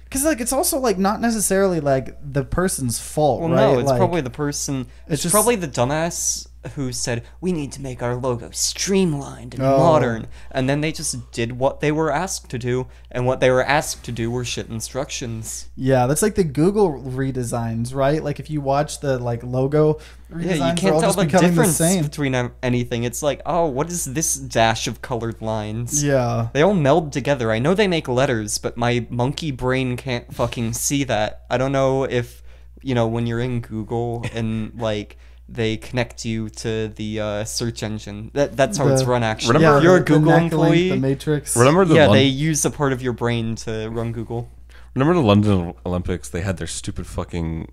[SPEAKER 1] because like it's also like not necessarily like the person's fault,
[SPEAKER 2] Well,
[SPEAKER 1] right?
[SPEAKER 2] no, it's
[SPEAKER 1] Like,
[SPEAKER 2] probably the person. It's
[SPEAKER 1] just-
[SPEAKER 2] probably the dumbass who said we need to make our logo streamlined and
[SPEAKER 1] Oh.
[SPEAKER 2] modern, and then they just did what they were asked to do, and what they were asked to do were shit instructions.
[SPEAKER 1] yeah, that's like the Google redesigns, right? Like if you watch the like logo redesigns,
[SPEAKER 2] Yeah, you
[SPEAKER 1] they're
[SPEAKER 2] can't
[SPEAKER 1] all
[SPEAKER 2] tell
[SPEAKER 1] just
[SPEAKER 2] the
[SPEAKER 1] becoming
[SPEAKER 2] difference
[SPEAKER 1] the same.
[SPEAKER 2] between anything. It's like, oh, what is this dash of colored lines?
[SPEAKER 1] Yeah.
[SPEAKER 2] They all meld together. I know they make letters, but my monkey brain can't fucking see that. I don't know if, when you're in Google and like they connect you to the search engine. That's how it's
[SPEAKER 1] The-
[SPEAKER 2] run actually.
[SPEAKER 3] Remember-
[SPEAKER 2] If you're a
[SPEAKER 1] the
[SPEAKER 2] Google
[SPEAKER 1] Neck
[SPEAKER 2] employee.
[SPEAKER 1] Link, the Matrix.
[SPEAKER 3] remember the
[SPEAKER 2] Yeah,
[SPEAKER 3] Lon-
[SPEAKER 2] they use a part of your brain to run Google.
[SPEAKER 3] remember the London Olympics? They had their stupid fucking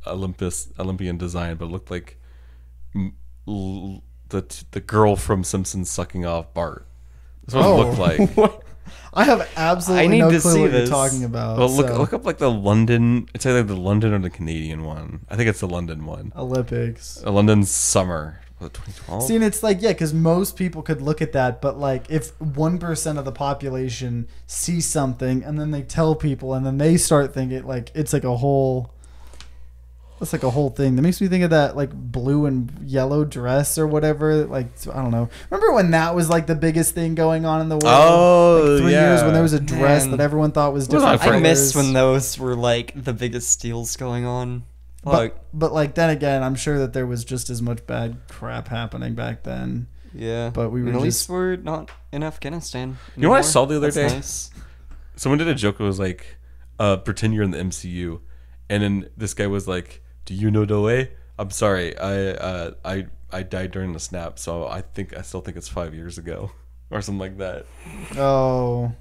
[SPEAKER 3] Olympian design, but it looked like the girl from Simpsons sucking off Bart. That's what it looked like.
[SPEAKER 2] What?
[SPEAKER 1] I have absolutely
[SPEAKER 2] I need
[SPEAKER 1] no
[SPEAKER 2] to
[SPEAKER 1] clue
[SPEAKER 2] see
[SPEAKER 1] what
[SPEAKER 2] this.
[SPEAKER 1] you're talking about.
[SPEAKER 3] Well,
[SPEAKER 1] so.
[SPEAKER 3] look up like the London. It's either the London or the Canadian one. I think it's the London one.
[SPEAKER 1] Olympics.
[SPEAKER 3] London summer. Was it 2012?
[SPEAKER 1] See, and it's like, yeah, because most people could look at that, but like if 1% of the population see something and then they tell people and then they start thinking like it's like a whole. That's like a whole thing. That makes me think of that like blue and yellow dress or whatever. Like, I don't know. Remember when that was like the biggest thing going on in the world?
[SPEAKER 3] Oh,
[SPEAKER 1] like 3 years when there was a
[SPEAKER 2] Man.
[SPEAKER 1] dress that everyone thought was
[SPEAKER 3] Was
[SPEAKER 1] different.
[SPEAKER 3] I
[SPEAKER 2] I miss
[SPEAKER 1] colors.
[SPEAKER 2] when those were like the biggest deals going on. Like,
[SPEAKER 1] But like then again, I'm sure that there was just as much bad crap happening back then.
[SPEAKER 2] yeah.
[SPEAKER 1] But we were
[SPEAKER 2] And at least
[SPEAKER 1] just-
[SPEAKER 2] we're not in Afghanistan.
[SPEAKER 3] You know what I
[SPEAKER 2] anymore.
[SPEAKER 3] saw the other
[SPEAKER 2] That's
[SPEAKER 3] day?
[SPEAKER 2] nice.
[SPEAKER 3] Someone did a joke. It was like, pretend you're in the MCU, and then this guy was like, "Do you know the way?" I'm sorry, I died during the snap, so I still think it's 5 years ago, or something like that.
[SPEAKER 1] Oh.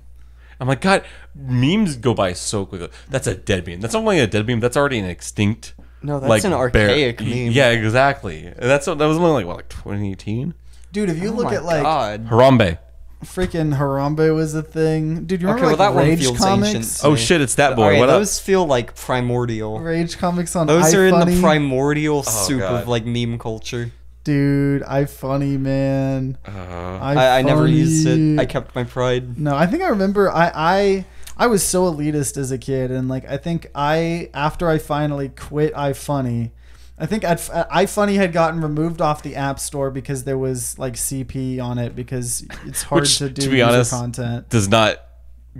[SPEAKER 3] I'm like, God, memes go by so quickly. That's a dead meme. That's not only a dead meme. That's already an extinct.
[SPEAKER 2] No, that's an archaic meme.
[SPEAKER 3] Yeah, exactly. And that was only like 2018.
[SPEAKER 1] Dude, if you
[SPEAKER 2] Oh
[SPEAKER 1] look
[SPEAKER 2] my
[SPEAKER 1] at like
[SPEAKER 2] God.
[SPEAKER 3] Harambe.
[SPEAKER 1] freaking Harambe was a thing. Dude, you
[SPEAKER 2] Okay,
[SPEAKER 1] remember
[SPEAKER 2] well,
[SPEAKER 1] like
[SPEAKER 2] that one
[SPEAKER 1] Rage
[SPEAKER 2] feels
[SPEAKER 1] comics?
[SPEAKER 2] ancient to
[SPEAKER 3] Oh
[SPEAKER 2] me.
[SPEAKER 3] shit, it's that boy.
[SPEAKER 2] Alright,
[SPEAKER 3] What up?
[SPEAKER 2] those feel like primordial.
[SPEAKER 1] Rage comics on
[SPEAKER 2] Those are in the
[SPEAKER 1] iFunny.
[SPEAKER 2] primordial soup
[SPEAKER 3] God.
[SPEAKER 2] of like meme culture.
[SPEAKER 1] Dude, iFunny, man.
[SPEAKER 2] I never used it. I kept my pride.
[SPEAKER 1] No, I think I remember I was so elitist as a kid, and like I think after I finally quit iFunny, I think iFunny had gotten removed off the App Store because there was like CP on it because it's hard
[SPEAKER 3] Which,
[SPEAKER 1] to do
[SPEAKER 3] to be
[SPEAKER 1] user
[SPEAKER 3] honest,
[SPEAKER 1] content.
[SPEAKER 3] does not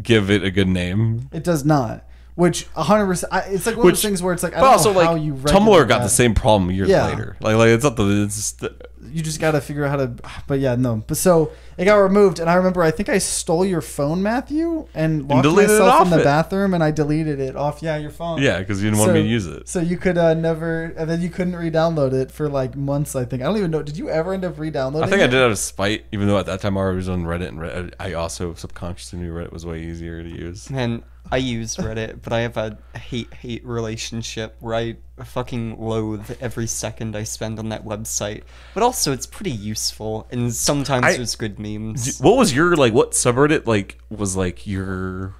[SPEAKER 3] give it a good name.
[SPEAKER 1] It does not. Which 100%, it's like one of those things where it's like I
[SPEAKER 3] But
[SPEAKER 1] don't
[SPEAKER 3] also,
[SPEAKER 1] know how
[SPEAKER 3] like,
[SPEAKER 1] you
[SPEAKER 3] Tumblr
[SPEAKER 1] regulate
[SPEAKER 3] got
[SPEAKER 1] that.
[SPEAKER 3] the same problem years
[SPEAKER 1] Yeah.
[SPEAKER 3] later. Like it's not the. It's just
[SPEAKER 1] You just got to figure out how to. But yeah, no. But so it got removed, and I remember I think I stole your phone, Matthew, and locked
[SPEAKER 3] deleted it
[SPEAKER 1] myself
[SPEAKER 3] off
[SPEAKER 1] in the
[SPEAKER 3] it.
[SPEAKER 1] bathroom, and I deleted it off. Yeah, your phone.
[SPEAKER 3] yeah, because you didn't want me to use it.
[SPEAKER 1] So you could never, and then you couldn't re-download it for like months. I think I don't even know. Did you ever end up re-downloading?
[SPEAKER 3] I think I
[SPEAKER 1] it?
[SPEAKER 3] did out of spite, even though at that time I was on Reddit, and Reddit, I also subconsciously knew Reddit was way easier to use.
[SPEAKER 2] Man, I use Reddit, but I have a hate relationship where I fucking loathe every second I spend on that website. But also, it's pretty useful, and sometimes there's good memes.
[SPEAKER 3] What was your what subreddit was like your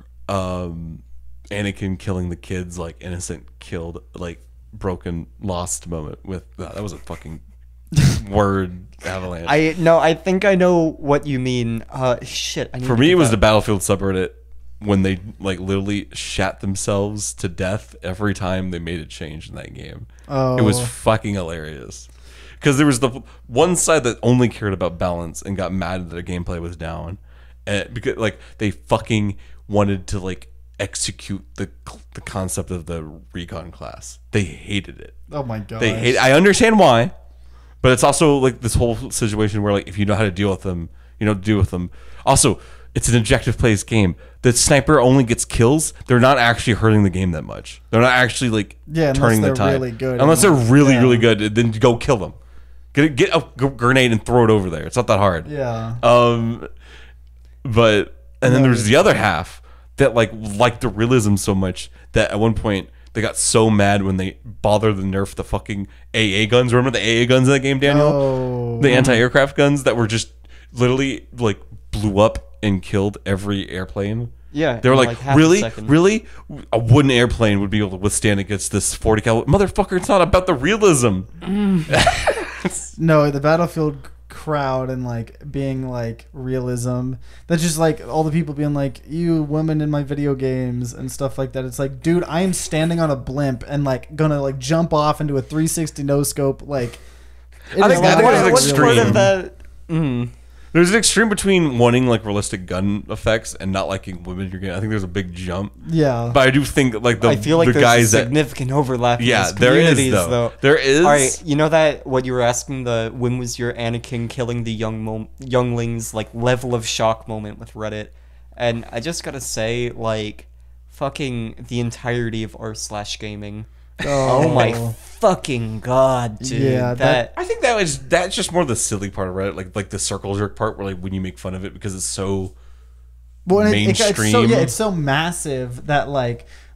[SPEAKER 3] Anakin killing the kids, like innocent killed, like broken lost moment with that was a fucking word avalanche.
[SPEAKER 2] I think I know what you mean. Shit. I need
[SPEAKER 3] For
[SPEAKER 2] to
[SPEAKER 3] me,
[SPEAKER 2] get
[SPEAKER 3] it was
[SPEAKER 2] that.
[SPEAKER 3] the Battlefield subreddit when they literally shat themselves to death every time they made a change in that game. It was
[SPEAKER 1] Oh.
[SPEAKER 3] fucking hilarious. Because there was the one side that only cared about balance and got mad that their gameplay was down, and because they fucking wanted to execute the concept of the recon class. They hated it.
[SPEAKER 1] Oh my god.
[SPEAKER 3] They hate. I understand why, but it's also this whole situation where if you know how to deal with them, you know, deal with them. Also, it's an objective plays game. The sniper only gets kills. They're not actually hurting the game that much. They're not actually
[SPEAKER 1] Yeah, unless
[SPEAKER 3] turning the
[SPEAKER 1] they're
[SPEAKER 3] tide.
[SPEAKER 1] really good.
[SPEAKER 3] Unless they're really
[SPEAKER 1] Yeah.
[SPEAKER 3] really good, then go kill them. Get a grenade and throw it over there. It's not that hard.
[SPEAKER 1] Yeah.
[SPEAKER 3] But and then there's the other half that liked the realism so much that at one point they got so mad when they bothered to nerf the fucking AA guns. Remember the AA guns in that game, Daniel?
[SPEAKER 1] Oh.
[SPEAKER 3] The anti-aircraft guns that were just literally blew up and killed every airplane.
[SPEAKER 2] Yeah,
[SPEAKER 3] They were
[SPEAKER 2] in,
[SPEAKER 3] like,
[SPEAKER 2] half a
[SPEAKER 3] really?
[SPEAKER 2] second.
[SPEAKER 3] Really? A wooden airplane would be able to withstand against this 40 caliber. Motherfucker, it's not about the realism.
[SPEAKER 1] No, the Battlefield crowd and being realism. That's just all the people being you women in my video games and stuff like that. It's dude, I am standing on a blimp and gonna jump off into a 360 no scope.
[SPEAKER 3] I think that is
[SPEAKER 2] What's part
[SPEAKER 3] extreme.
[SPEAKER 2] of that? Mm.
[SPEAKER 3] There's an extreme between wanting realistic gun effects and not liking women you're getting. I think there's a big jump.
[SPEAKER 1] Yeah.
[SPEAKER 3] But I do think
[SPEAKER 2] I feel like
[SPEAKER 3] the
[SPEAKER 2] there's
[SPEAKER 3] guys
[SPEAKER 2] a
[SPEAKER 3] that
[SPEAKER 2] significant overlap.
[SPEAKER 3] yeah,
[SPEAKER 2] in those
[SPEAKER 3] there is
[SPEAKER 2] communities,
[SPEAKER 3] though. There is.
[SPEAKER 2] All right, you know that what you were asking when was your Anakin killing the younglings level of shock moment with Reddit, and I just gotta say fucking the entirety of r/gaming. Oh my fucking god, dude!
[SPEAKER 1] Yeah, that-
[SPEAKER 3] I think that's just more the silly part of Reddit, like the circle jerk part, where when you make fun of it because it's so
[SPEAKER 1] Well, and
[SPEAKER 3] mainstream.
[SPEAKER 1] it's so massive that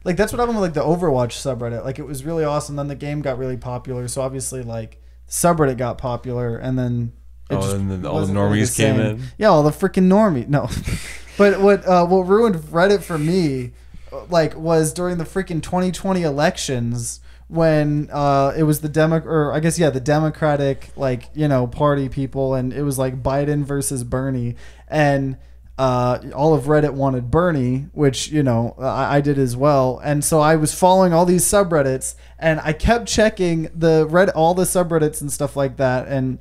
[SPEAKER 1] that's what happened with the Overwatch subreddit. It was really awesome. Then the game got really popular, so obviously subreddit got popular, and then
[SPEAKER 3] and then all the
[SPEAKER 1] wasn't really
[SPEAKER 3] normies came
[SPEAKER 1] same.
[SPEAKER 3] in.
[SPEAKER 1] Yeah, all the freaking normies. No, but what ruined Reddit for me, was during the freaking 2020 elections when it was the the Democratic party people, and it was Biden versus Bernie, and all of Reddit wanted Bernie, which, you know, I did as well. And so I was following all these subreddits, and I kept checking all the subreddits and stuff like that. And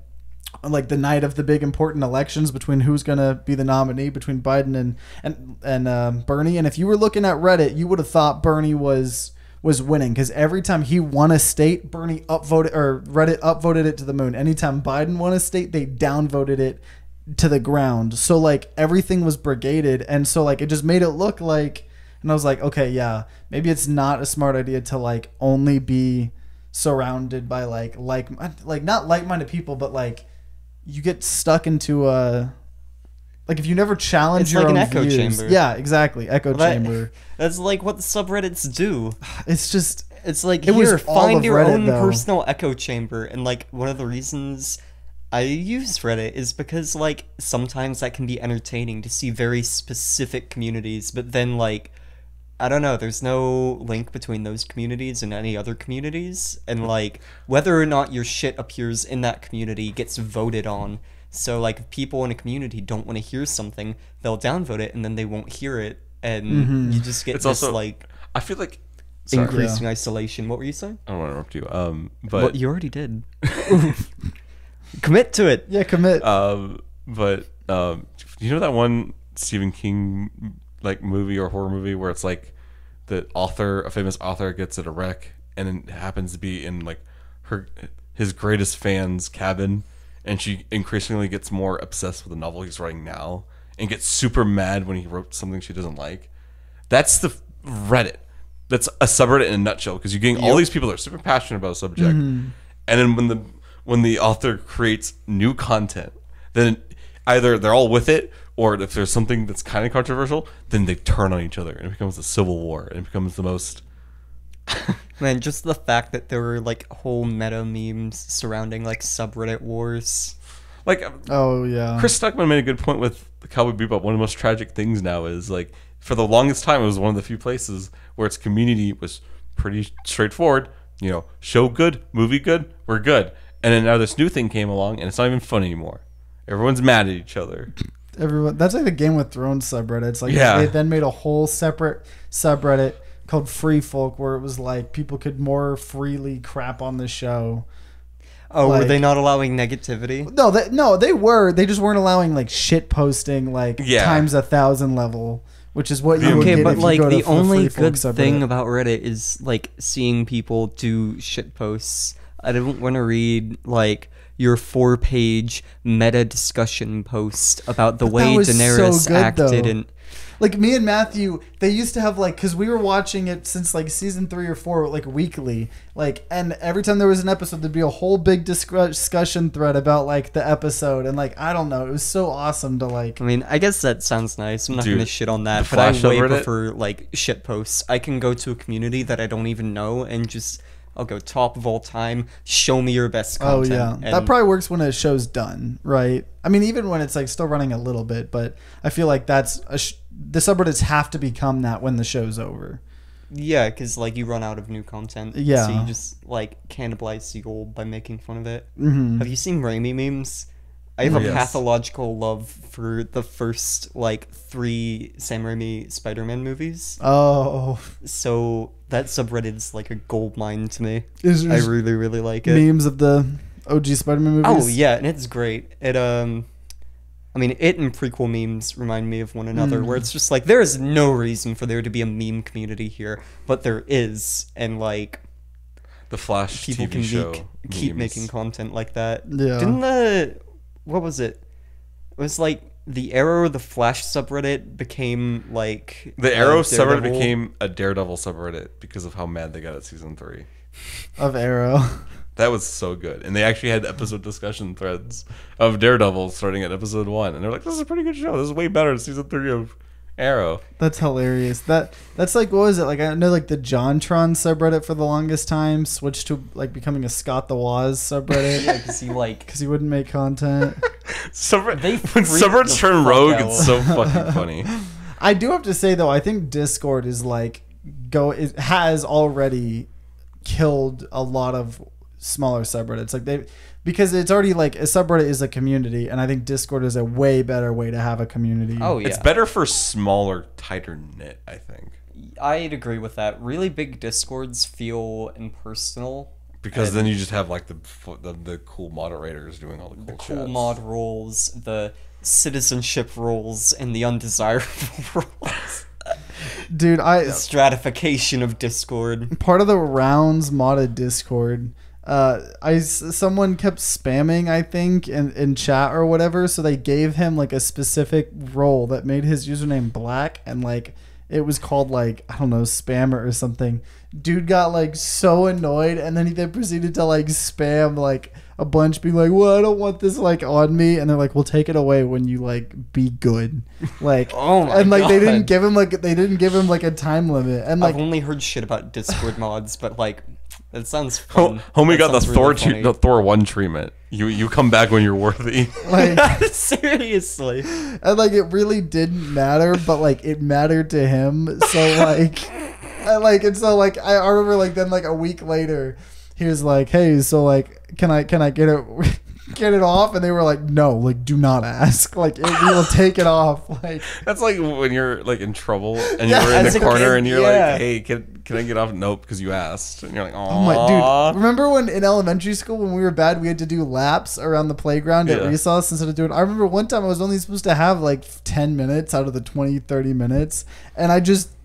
[SPEAKER 1] like the night of the big important elections between who's going to be the nominee between Biden and Bernie. And if you were looking at Reddit, you would have thought Bernie was winning, because every time he won a state, Bernie upvoted, or Reddit upvoted it to the moon. Anytime Biden won a state, they downvoted it to the ground. So like everything was brigaded, and so like it just made it look like, and I was like, okay, yeah, maybe it's not a smart idea to like only be surrounded by like not like-minded people, but like you get stuck into a, like if you never challenge
[SPEAKER 2] It's
[SPEAKER 1] your
[SPEAKER 2] like
[SPEAKER 1] own
[SPEAKER 2] an echo
[SPEAKER 1] views.
[SPEAKER 2] chamber.
[SPEAKER 1] Yeah, exactly, echo chamber.
[SPEAKER 2] That's like what the subreddits do.
[SPEAKER 1] It's just,
[SPEAKER 2] It's like,
[SPEAKER 1] It was
[SPEAKER 2] here,
[SPEAKER 1] all
[SPEAKER 2] find
[SPEAKER 1] of
[SPEAKER 2] your
[SPEAKER 1] Reddit,
[SPEAKER 2] own
[SPEAKER 1] though.
[SPEAKER 2] personal echo chamber. And like one of the reasons I use Reddit is because like sometimes that can be entertaining to see very specific communities, but then like, I don't know, there's no link between those communities and any other communities, and like whether or not your shit appears in that community gets voted on. So like if people in a community don't want to hear something, they'll downvote it and then they won't hear it, and you just get
[SPEAKER 3] It's
[SPEAKER 2] this
[SPEAKER 3] also,
[SPEAKER 2] like
[SPEAKER 3] I feel like, sorry,
[SPEAKER 2] increasing isolation. What were you saying?
[SPEAKER 3] I don't want to interrupt you. But
[SPEAKER 2] What you already did. Commit to it.
[SPEAKER 1] yeah, commit.
[SPEAKER 3] you know that one Stephen King like movie or horror movie where it's like the author, a famous author, gets at a wreck, and it happens to be in like his greatest fan's cabin, and she increasingly gets more obsessed with the novel he's writing now, and gets super mad when he wrote something she doesn't like. That's the Reddit. That's a subreddit in a nutshell, because you're getting all these people that are super passionate about a subject, and then when the author creates new content, then either they're all with it, or if there's something that's kind of controversial, then they turn on each other, and it becomes a civil war, and it becomes the most.
[SPEAKER 2] Man, just the fact that there were like whole meta memes surrounding like subreddit wars.
[SPEAKER 3] Like,
[SPEAKER 1] Oh yeah.
[SPEAKER 3] Chris Stuckman made a good point with Cowboy Bebop. One of the most tragic things now is like, for the longest time, it was one of the few places where its community was pretty straightforward. You know, show good, movie good, we're good. And then now this new thing came along, and it's not even fun anymore. Everyone's mad at each other.
[SPEAKER 1] Everyone, that's like the Game of Thrones subreddit. It's like
[SPEAKER 3] Yeah.
[SPEAKER 1] they then made a whole separate subreddit called Free Folk, where it was like people could more freely crap on the show.
[SPEAKER 2] Oh, were
[SPEAKER 1] Like-
[SPEAKER 2] they not allowing negativity?
[SPEAKER 1] No, they were. They just weren't allowing like shit posting like
[SPEAKER 3] Yeah.
[SPEAKER 1] times 1,000 level, which is what you would
[SPEAKER 2] Okay,
[SPEAKER 1] get
[SPEAKER 2] but
[SPEAKER 1] if you
[SPEAKER 2] like
[SPEAKER 1] go to
[SPEAKER 2] the only
[SPEAKER 1] Free Folk
[SPEAKER 2] good
[SPEAKER 1] subreddit.
[SPEAKER 2] thing about Reddit is like seeing people do shit posts. I don't want to read like your 4-page meta discussion post about the
[SPEAKER 1] But
[SPEAKER 2] way
[SPEAKER 1] that was so
[SPEAKER 2] Daenerys
[SPEAKER 1] good,
[SPEAKER 2] acted
[SPEAKER 1] though.
[SPEAKER 2] and
[SPEAKER 1] Like me and Matthew, they used to have like, because we were watching it since like season 3 or 4, like weekly, like, and every time there was an episode, there'd be a whole big discussion thread about like the episode, and like, I don't know, it was so awesome to like.
[SPEAKER 2] I mean, I guess that sounds nice. I'm not
[SPEAKER 3] Dude,
[SPEAKER 2] gonna shit on that,
[SPEAKER 3] the
[SPEAKER 2] but I
[SPEAKER 3] Flash
[SPEAKER 2] way
[SPEAKER 3] subreddit?
[SPEAKER 2] prefer like shit posts. I can go to a community that I don't even know and just I'll go top of all time. Show me your best
[SPEAKER 1] Oh
[SPEAKER 2] content.
[SPEAKER 1] yeah,
[SPEAKER 2] and
[SPEAKER 1] that probably works when a show's done, right? I mean, even when it's like still running a little bit, but I feel like that's the subreddits have to become that when the show's over.
[SPEAKER 2] yeah, because like you run out of new content.
[SPEAKER 1] Yeah.
[SPEAKER 2] so you just like cannibalize the old by making fun of it.
[SPEAKER 1] Mm-hmm.
[SPEAKER 2] Have you seen Raimi memes? I have a
[SPEAKER 3] Yes.
[SPEAKER 2] pathological love for the first like 3 Sam Raimi Spider-Man movies.
[SPEAKER 1] Oh,
[SPEAKER 2] So that subreddit is like a gold mine to me.
[SPEAKER 1] is
[SPEAKER 2] I really, really like it.
[SPEAKER 1] memes of the OG Spider-Man movies?
[SPEAKER 2] Oh yeah, and it's great. It I mean, it and prequel memes remind me of one another, where it's just like there is no reason for there to be a meme community here, but there is, and like
[SPEAKER 3] The Flash
[SPEAKER 2] people
[SPEAKER 3] TV
[SPEAKER 2] can
[SPEAKER 3] show.
[SPEAKER 2] keep
[SPEAKER 3] memes.
[SPEAKER 2] making content like that.
[SPEAKER 1] Yeah.
[SPEAKER 2] Didn't what was it? It was like the Arrow, the Flash subreddit became like
[SPEAKER 3] The Arrow subreddit
[SPEAKER 2] Daredevil.
[SPEAKER 3] became a Daredevil subreddit because of how mad they got at season 3.
[SPEAKER 1] Of Arrow.
[SPEAKER 3] That was so good. And they actually had episode discussion threads of Daredevil starting at episode 1. And they're like, this is a pretty good show. This is way better than season 3 of Arrow.
[SPEAKER 1] That's hilarious. That's like, what was it? Like, I know like the JonTron subreddit for the longest time switched to like becoming a Scott the Woz subreddit
[SPEAKER 2] Yeah, because he like
[SPEAKER 1] because he wouldn't make content.
[SPEAKER 2] They
[SPEAKER 3] When
[SPEAKER 2] freaked
[SPEAKER 3] subreddits
[SPEAKER 2] the
[SPEAKER 3] turn
[SPEAKER 2] fuck
[SPEAKER 3] rogue,
[SPEAKER 2] out.
[SPEAKER 3] it's so fucking funny.
[SPEAKER 1] I do have to say though, I think Discord is like it has already killed a lot of smaller subreddits. Like because it's already like a subreddit is a community, and I think Discord is a way better way to have a community.
[SPEAKER 2] Oh yeah,
[SPEAKER 3] It's better for smaller, tighter knit, I think.
[SPEAKER 2] I'd agree with that. Really big Discords feel impersonal.
[SPEAKER 3] Because then you just have like the cool moderators doing all the cool chats.
[SPEAKER 2] Mod roles, the citizenship roles, and the undesirable roles.
[SPEAKER 1] Dude,
[SPEAKER 2] The stratification of Discord.
[SPEAKER 1] part of the rounds modded Discord, someone kept spamming, I think, in chat or whatever, so they gave him like a specific role that made his username black, and like it was called like, I don't know, spammer or something. Dude got like so annoyed, and then he proceeded to like spam like a bunch, being like, well, I don't want this like on me, and they're like, we'll take it away when you like be good. Like
[SPEAKER 2] Oh my
[SPEAKER 1] and like
[SPEAKER 2] God.
[SPEAKER 1] they didn't give him like a time limit, and like
[SPEAKER 2] I've only heard shit about Discord mods, but like, it sounds fun.
[SPEAKER 3] Homie
[SPEAKER 2] That
[SPEAKER 3] got the
[SPEAKER 2] sounds
[SPEAKER 3] Thor
[SPEAKER 2] really funny.
[SPEAKER 3] the Thor 1 treatment. You come back when you're worthy.
[SPEAKER 1] like
[SPEAKER 2] Seriously.
[SPEAKER 1] and like it really didn't matter, but like it mattered to him. So like I remember like then like a week later he was like, hey, so like can I get it off? And they were like, no, like do not ask, like we will take it off. Like
[SPEAKER 3] That's like when you're like in trouble and
[SPEAKER 1] Yeah,
[SPEAKER 3] you're in
[SPEAKER 2] as
[SPEAKER 3] the
[SPEAKER 2] a
[SPEAKER 3] corner
[SPEAKER 2] kid,
[SPEAKER 3] and you're
[SPEAKER 2] yeah.
[SPEAKER 3] like, hey, can I get off? Nope, because you asked. And you're like,
[SPEAKER 1] oh my dude, remember when in elementary school when we were bad we had to do laps around the playground at
[SPEAKER 3] Yeah.
[SPEAKER 1] recess instead of doing, I remember one time I was only supposed to have like 10 minutes out of the 20-30 minutes, and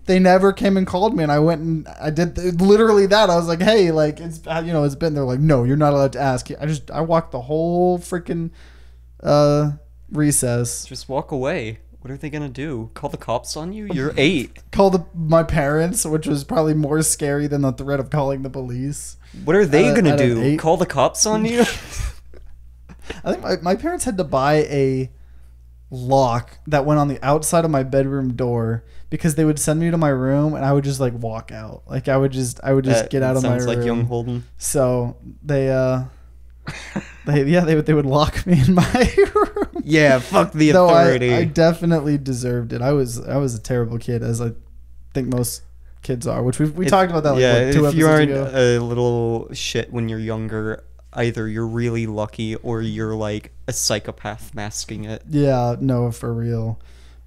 [SPEAKER 1] they never came and called me, and I went and I did literally that. I was like, hey, like it's been, they're like, no, you're not allowed to ask. I walked the whole freaking recess.
[SPEAKER 2] Just walk away. What are they gonna do? Call the cops on you? You're 8.
[SPEAKER 1] Called my parents, which was probably more scary than the threat of calling the police.
[SPEAKER 2] What are they gonna
[SPEAKER 1] at an
[SPEAKER 2] do?
[SPEAKER 1] 8?
[SPEAKER 2] Call the cops on you?
[SPEAKER 1] I think my parents had to buy a lock that went on the outside of my bedroom door because they would send me to my room and I would just like walk out. Like I would just get out of my room.
[SPEAKER 2] Sounds like young Holden.
[SPEAKER 1] So they would lock me in my room.
[SPEAKER 2] Yeah, fuck the
[SPEAKER 1] Though
[SPEAKER 2] authority.
[SPEAKER 1] I definitely deserved it. I was a terrible kid, as I think most kids are, which we talked about that like
[SPEAKER 2] yeah,
[SPEAKER 1] what, 2
[SPEAKER 2] if you
[SPEAKER 1] episodes
[SPEAKER 2] aren't
[SPEAKER 1] ago.
[SPEAKER 2] a little shit when you're younger, either you're really lucky or you're like a psychopath masking it.
[SPEAKER 1] Yeah, no, for real.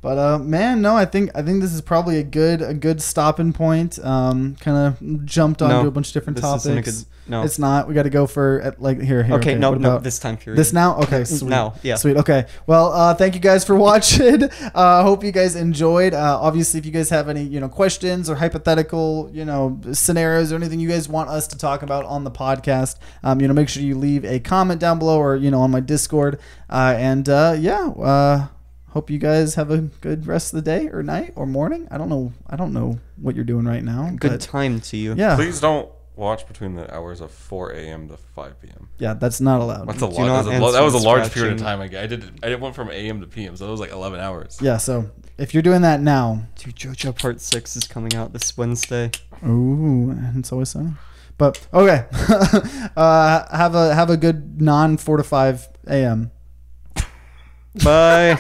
[SPEAKER 1] But man, no, I think this is probably a good stopping point. Kind of jumped onto
[SPEAKER 2] No,
[SPEAKER 1] a bunch of different
[SPEAKER 2] this isn't a
[SPEAKER 1] topics.
[SPEAKER 2] good- no.
[SPEAKER 1] It's not. We got to go for like here.
[SPEAKER 2] Okay, no,
[SPEAKER 1] what
[SPEAKER 2] no,
[SPEAKER 1] about
[SPEAKER 2] this time period.
[SPEAKER 1] this now? Okay, sweet.
[SPEAKER 2] Now, yeah.
[SPEAKER 1] Sweet. Okay. Well, thank you guys for watching. Hope you guys enjoyed. Obviously, if you guys have any, questions or hypothetical, scenarios or anything you guys want us to talk about on the podcast, make sure you leave a comment down below or, on my Discord. Hope you guys have a good rest of the day or night or morning. I don't know what you're doing right now.
[SPEAKER 2] Good
[SPEAKER 1] but
[SPEAKER 2] time to you.
[SPEAKER 1] Yeah.
[SPEAKER 3] Please don't watch between the hours of 4 a.m. to 5 p.m.
[SPEAKER 1] Yeah, that's not allowed.
[SPEAKER 3] That's a
[SPEAKER 2] Do
[SPEAKER 3] lot.
[SPEAKER 2] not
[SPEAKER 3] That was a
[SPEAKER 2] answer
[SPEAKER 3] large period of
[SPEAKER 2] scratching.
[SPEAKER 3] time. I did went from a.m. to p.m. So it was like 11 hours.
[SPEAKER 1] Yeah, so if you're doing that now,
[SPEAKER 2] Dude, JoJo Part 6 is coming out this Wednesday.
[SPEAKER 1] ooh, and it's always sunny. But okay, have a good non 4 to 5 a.m.
[SPEAKER 2] Bye.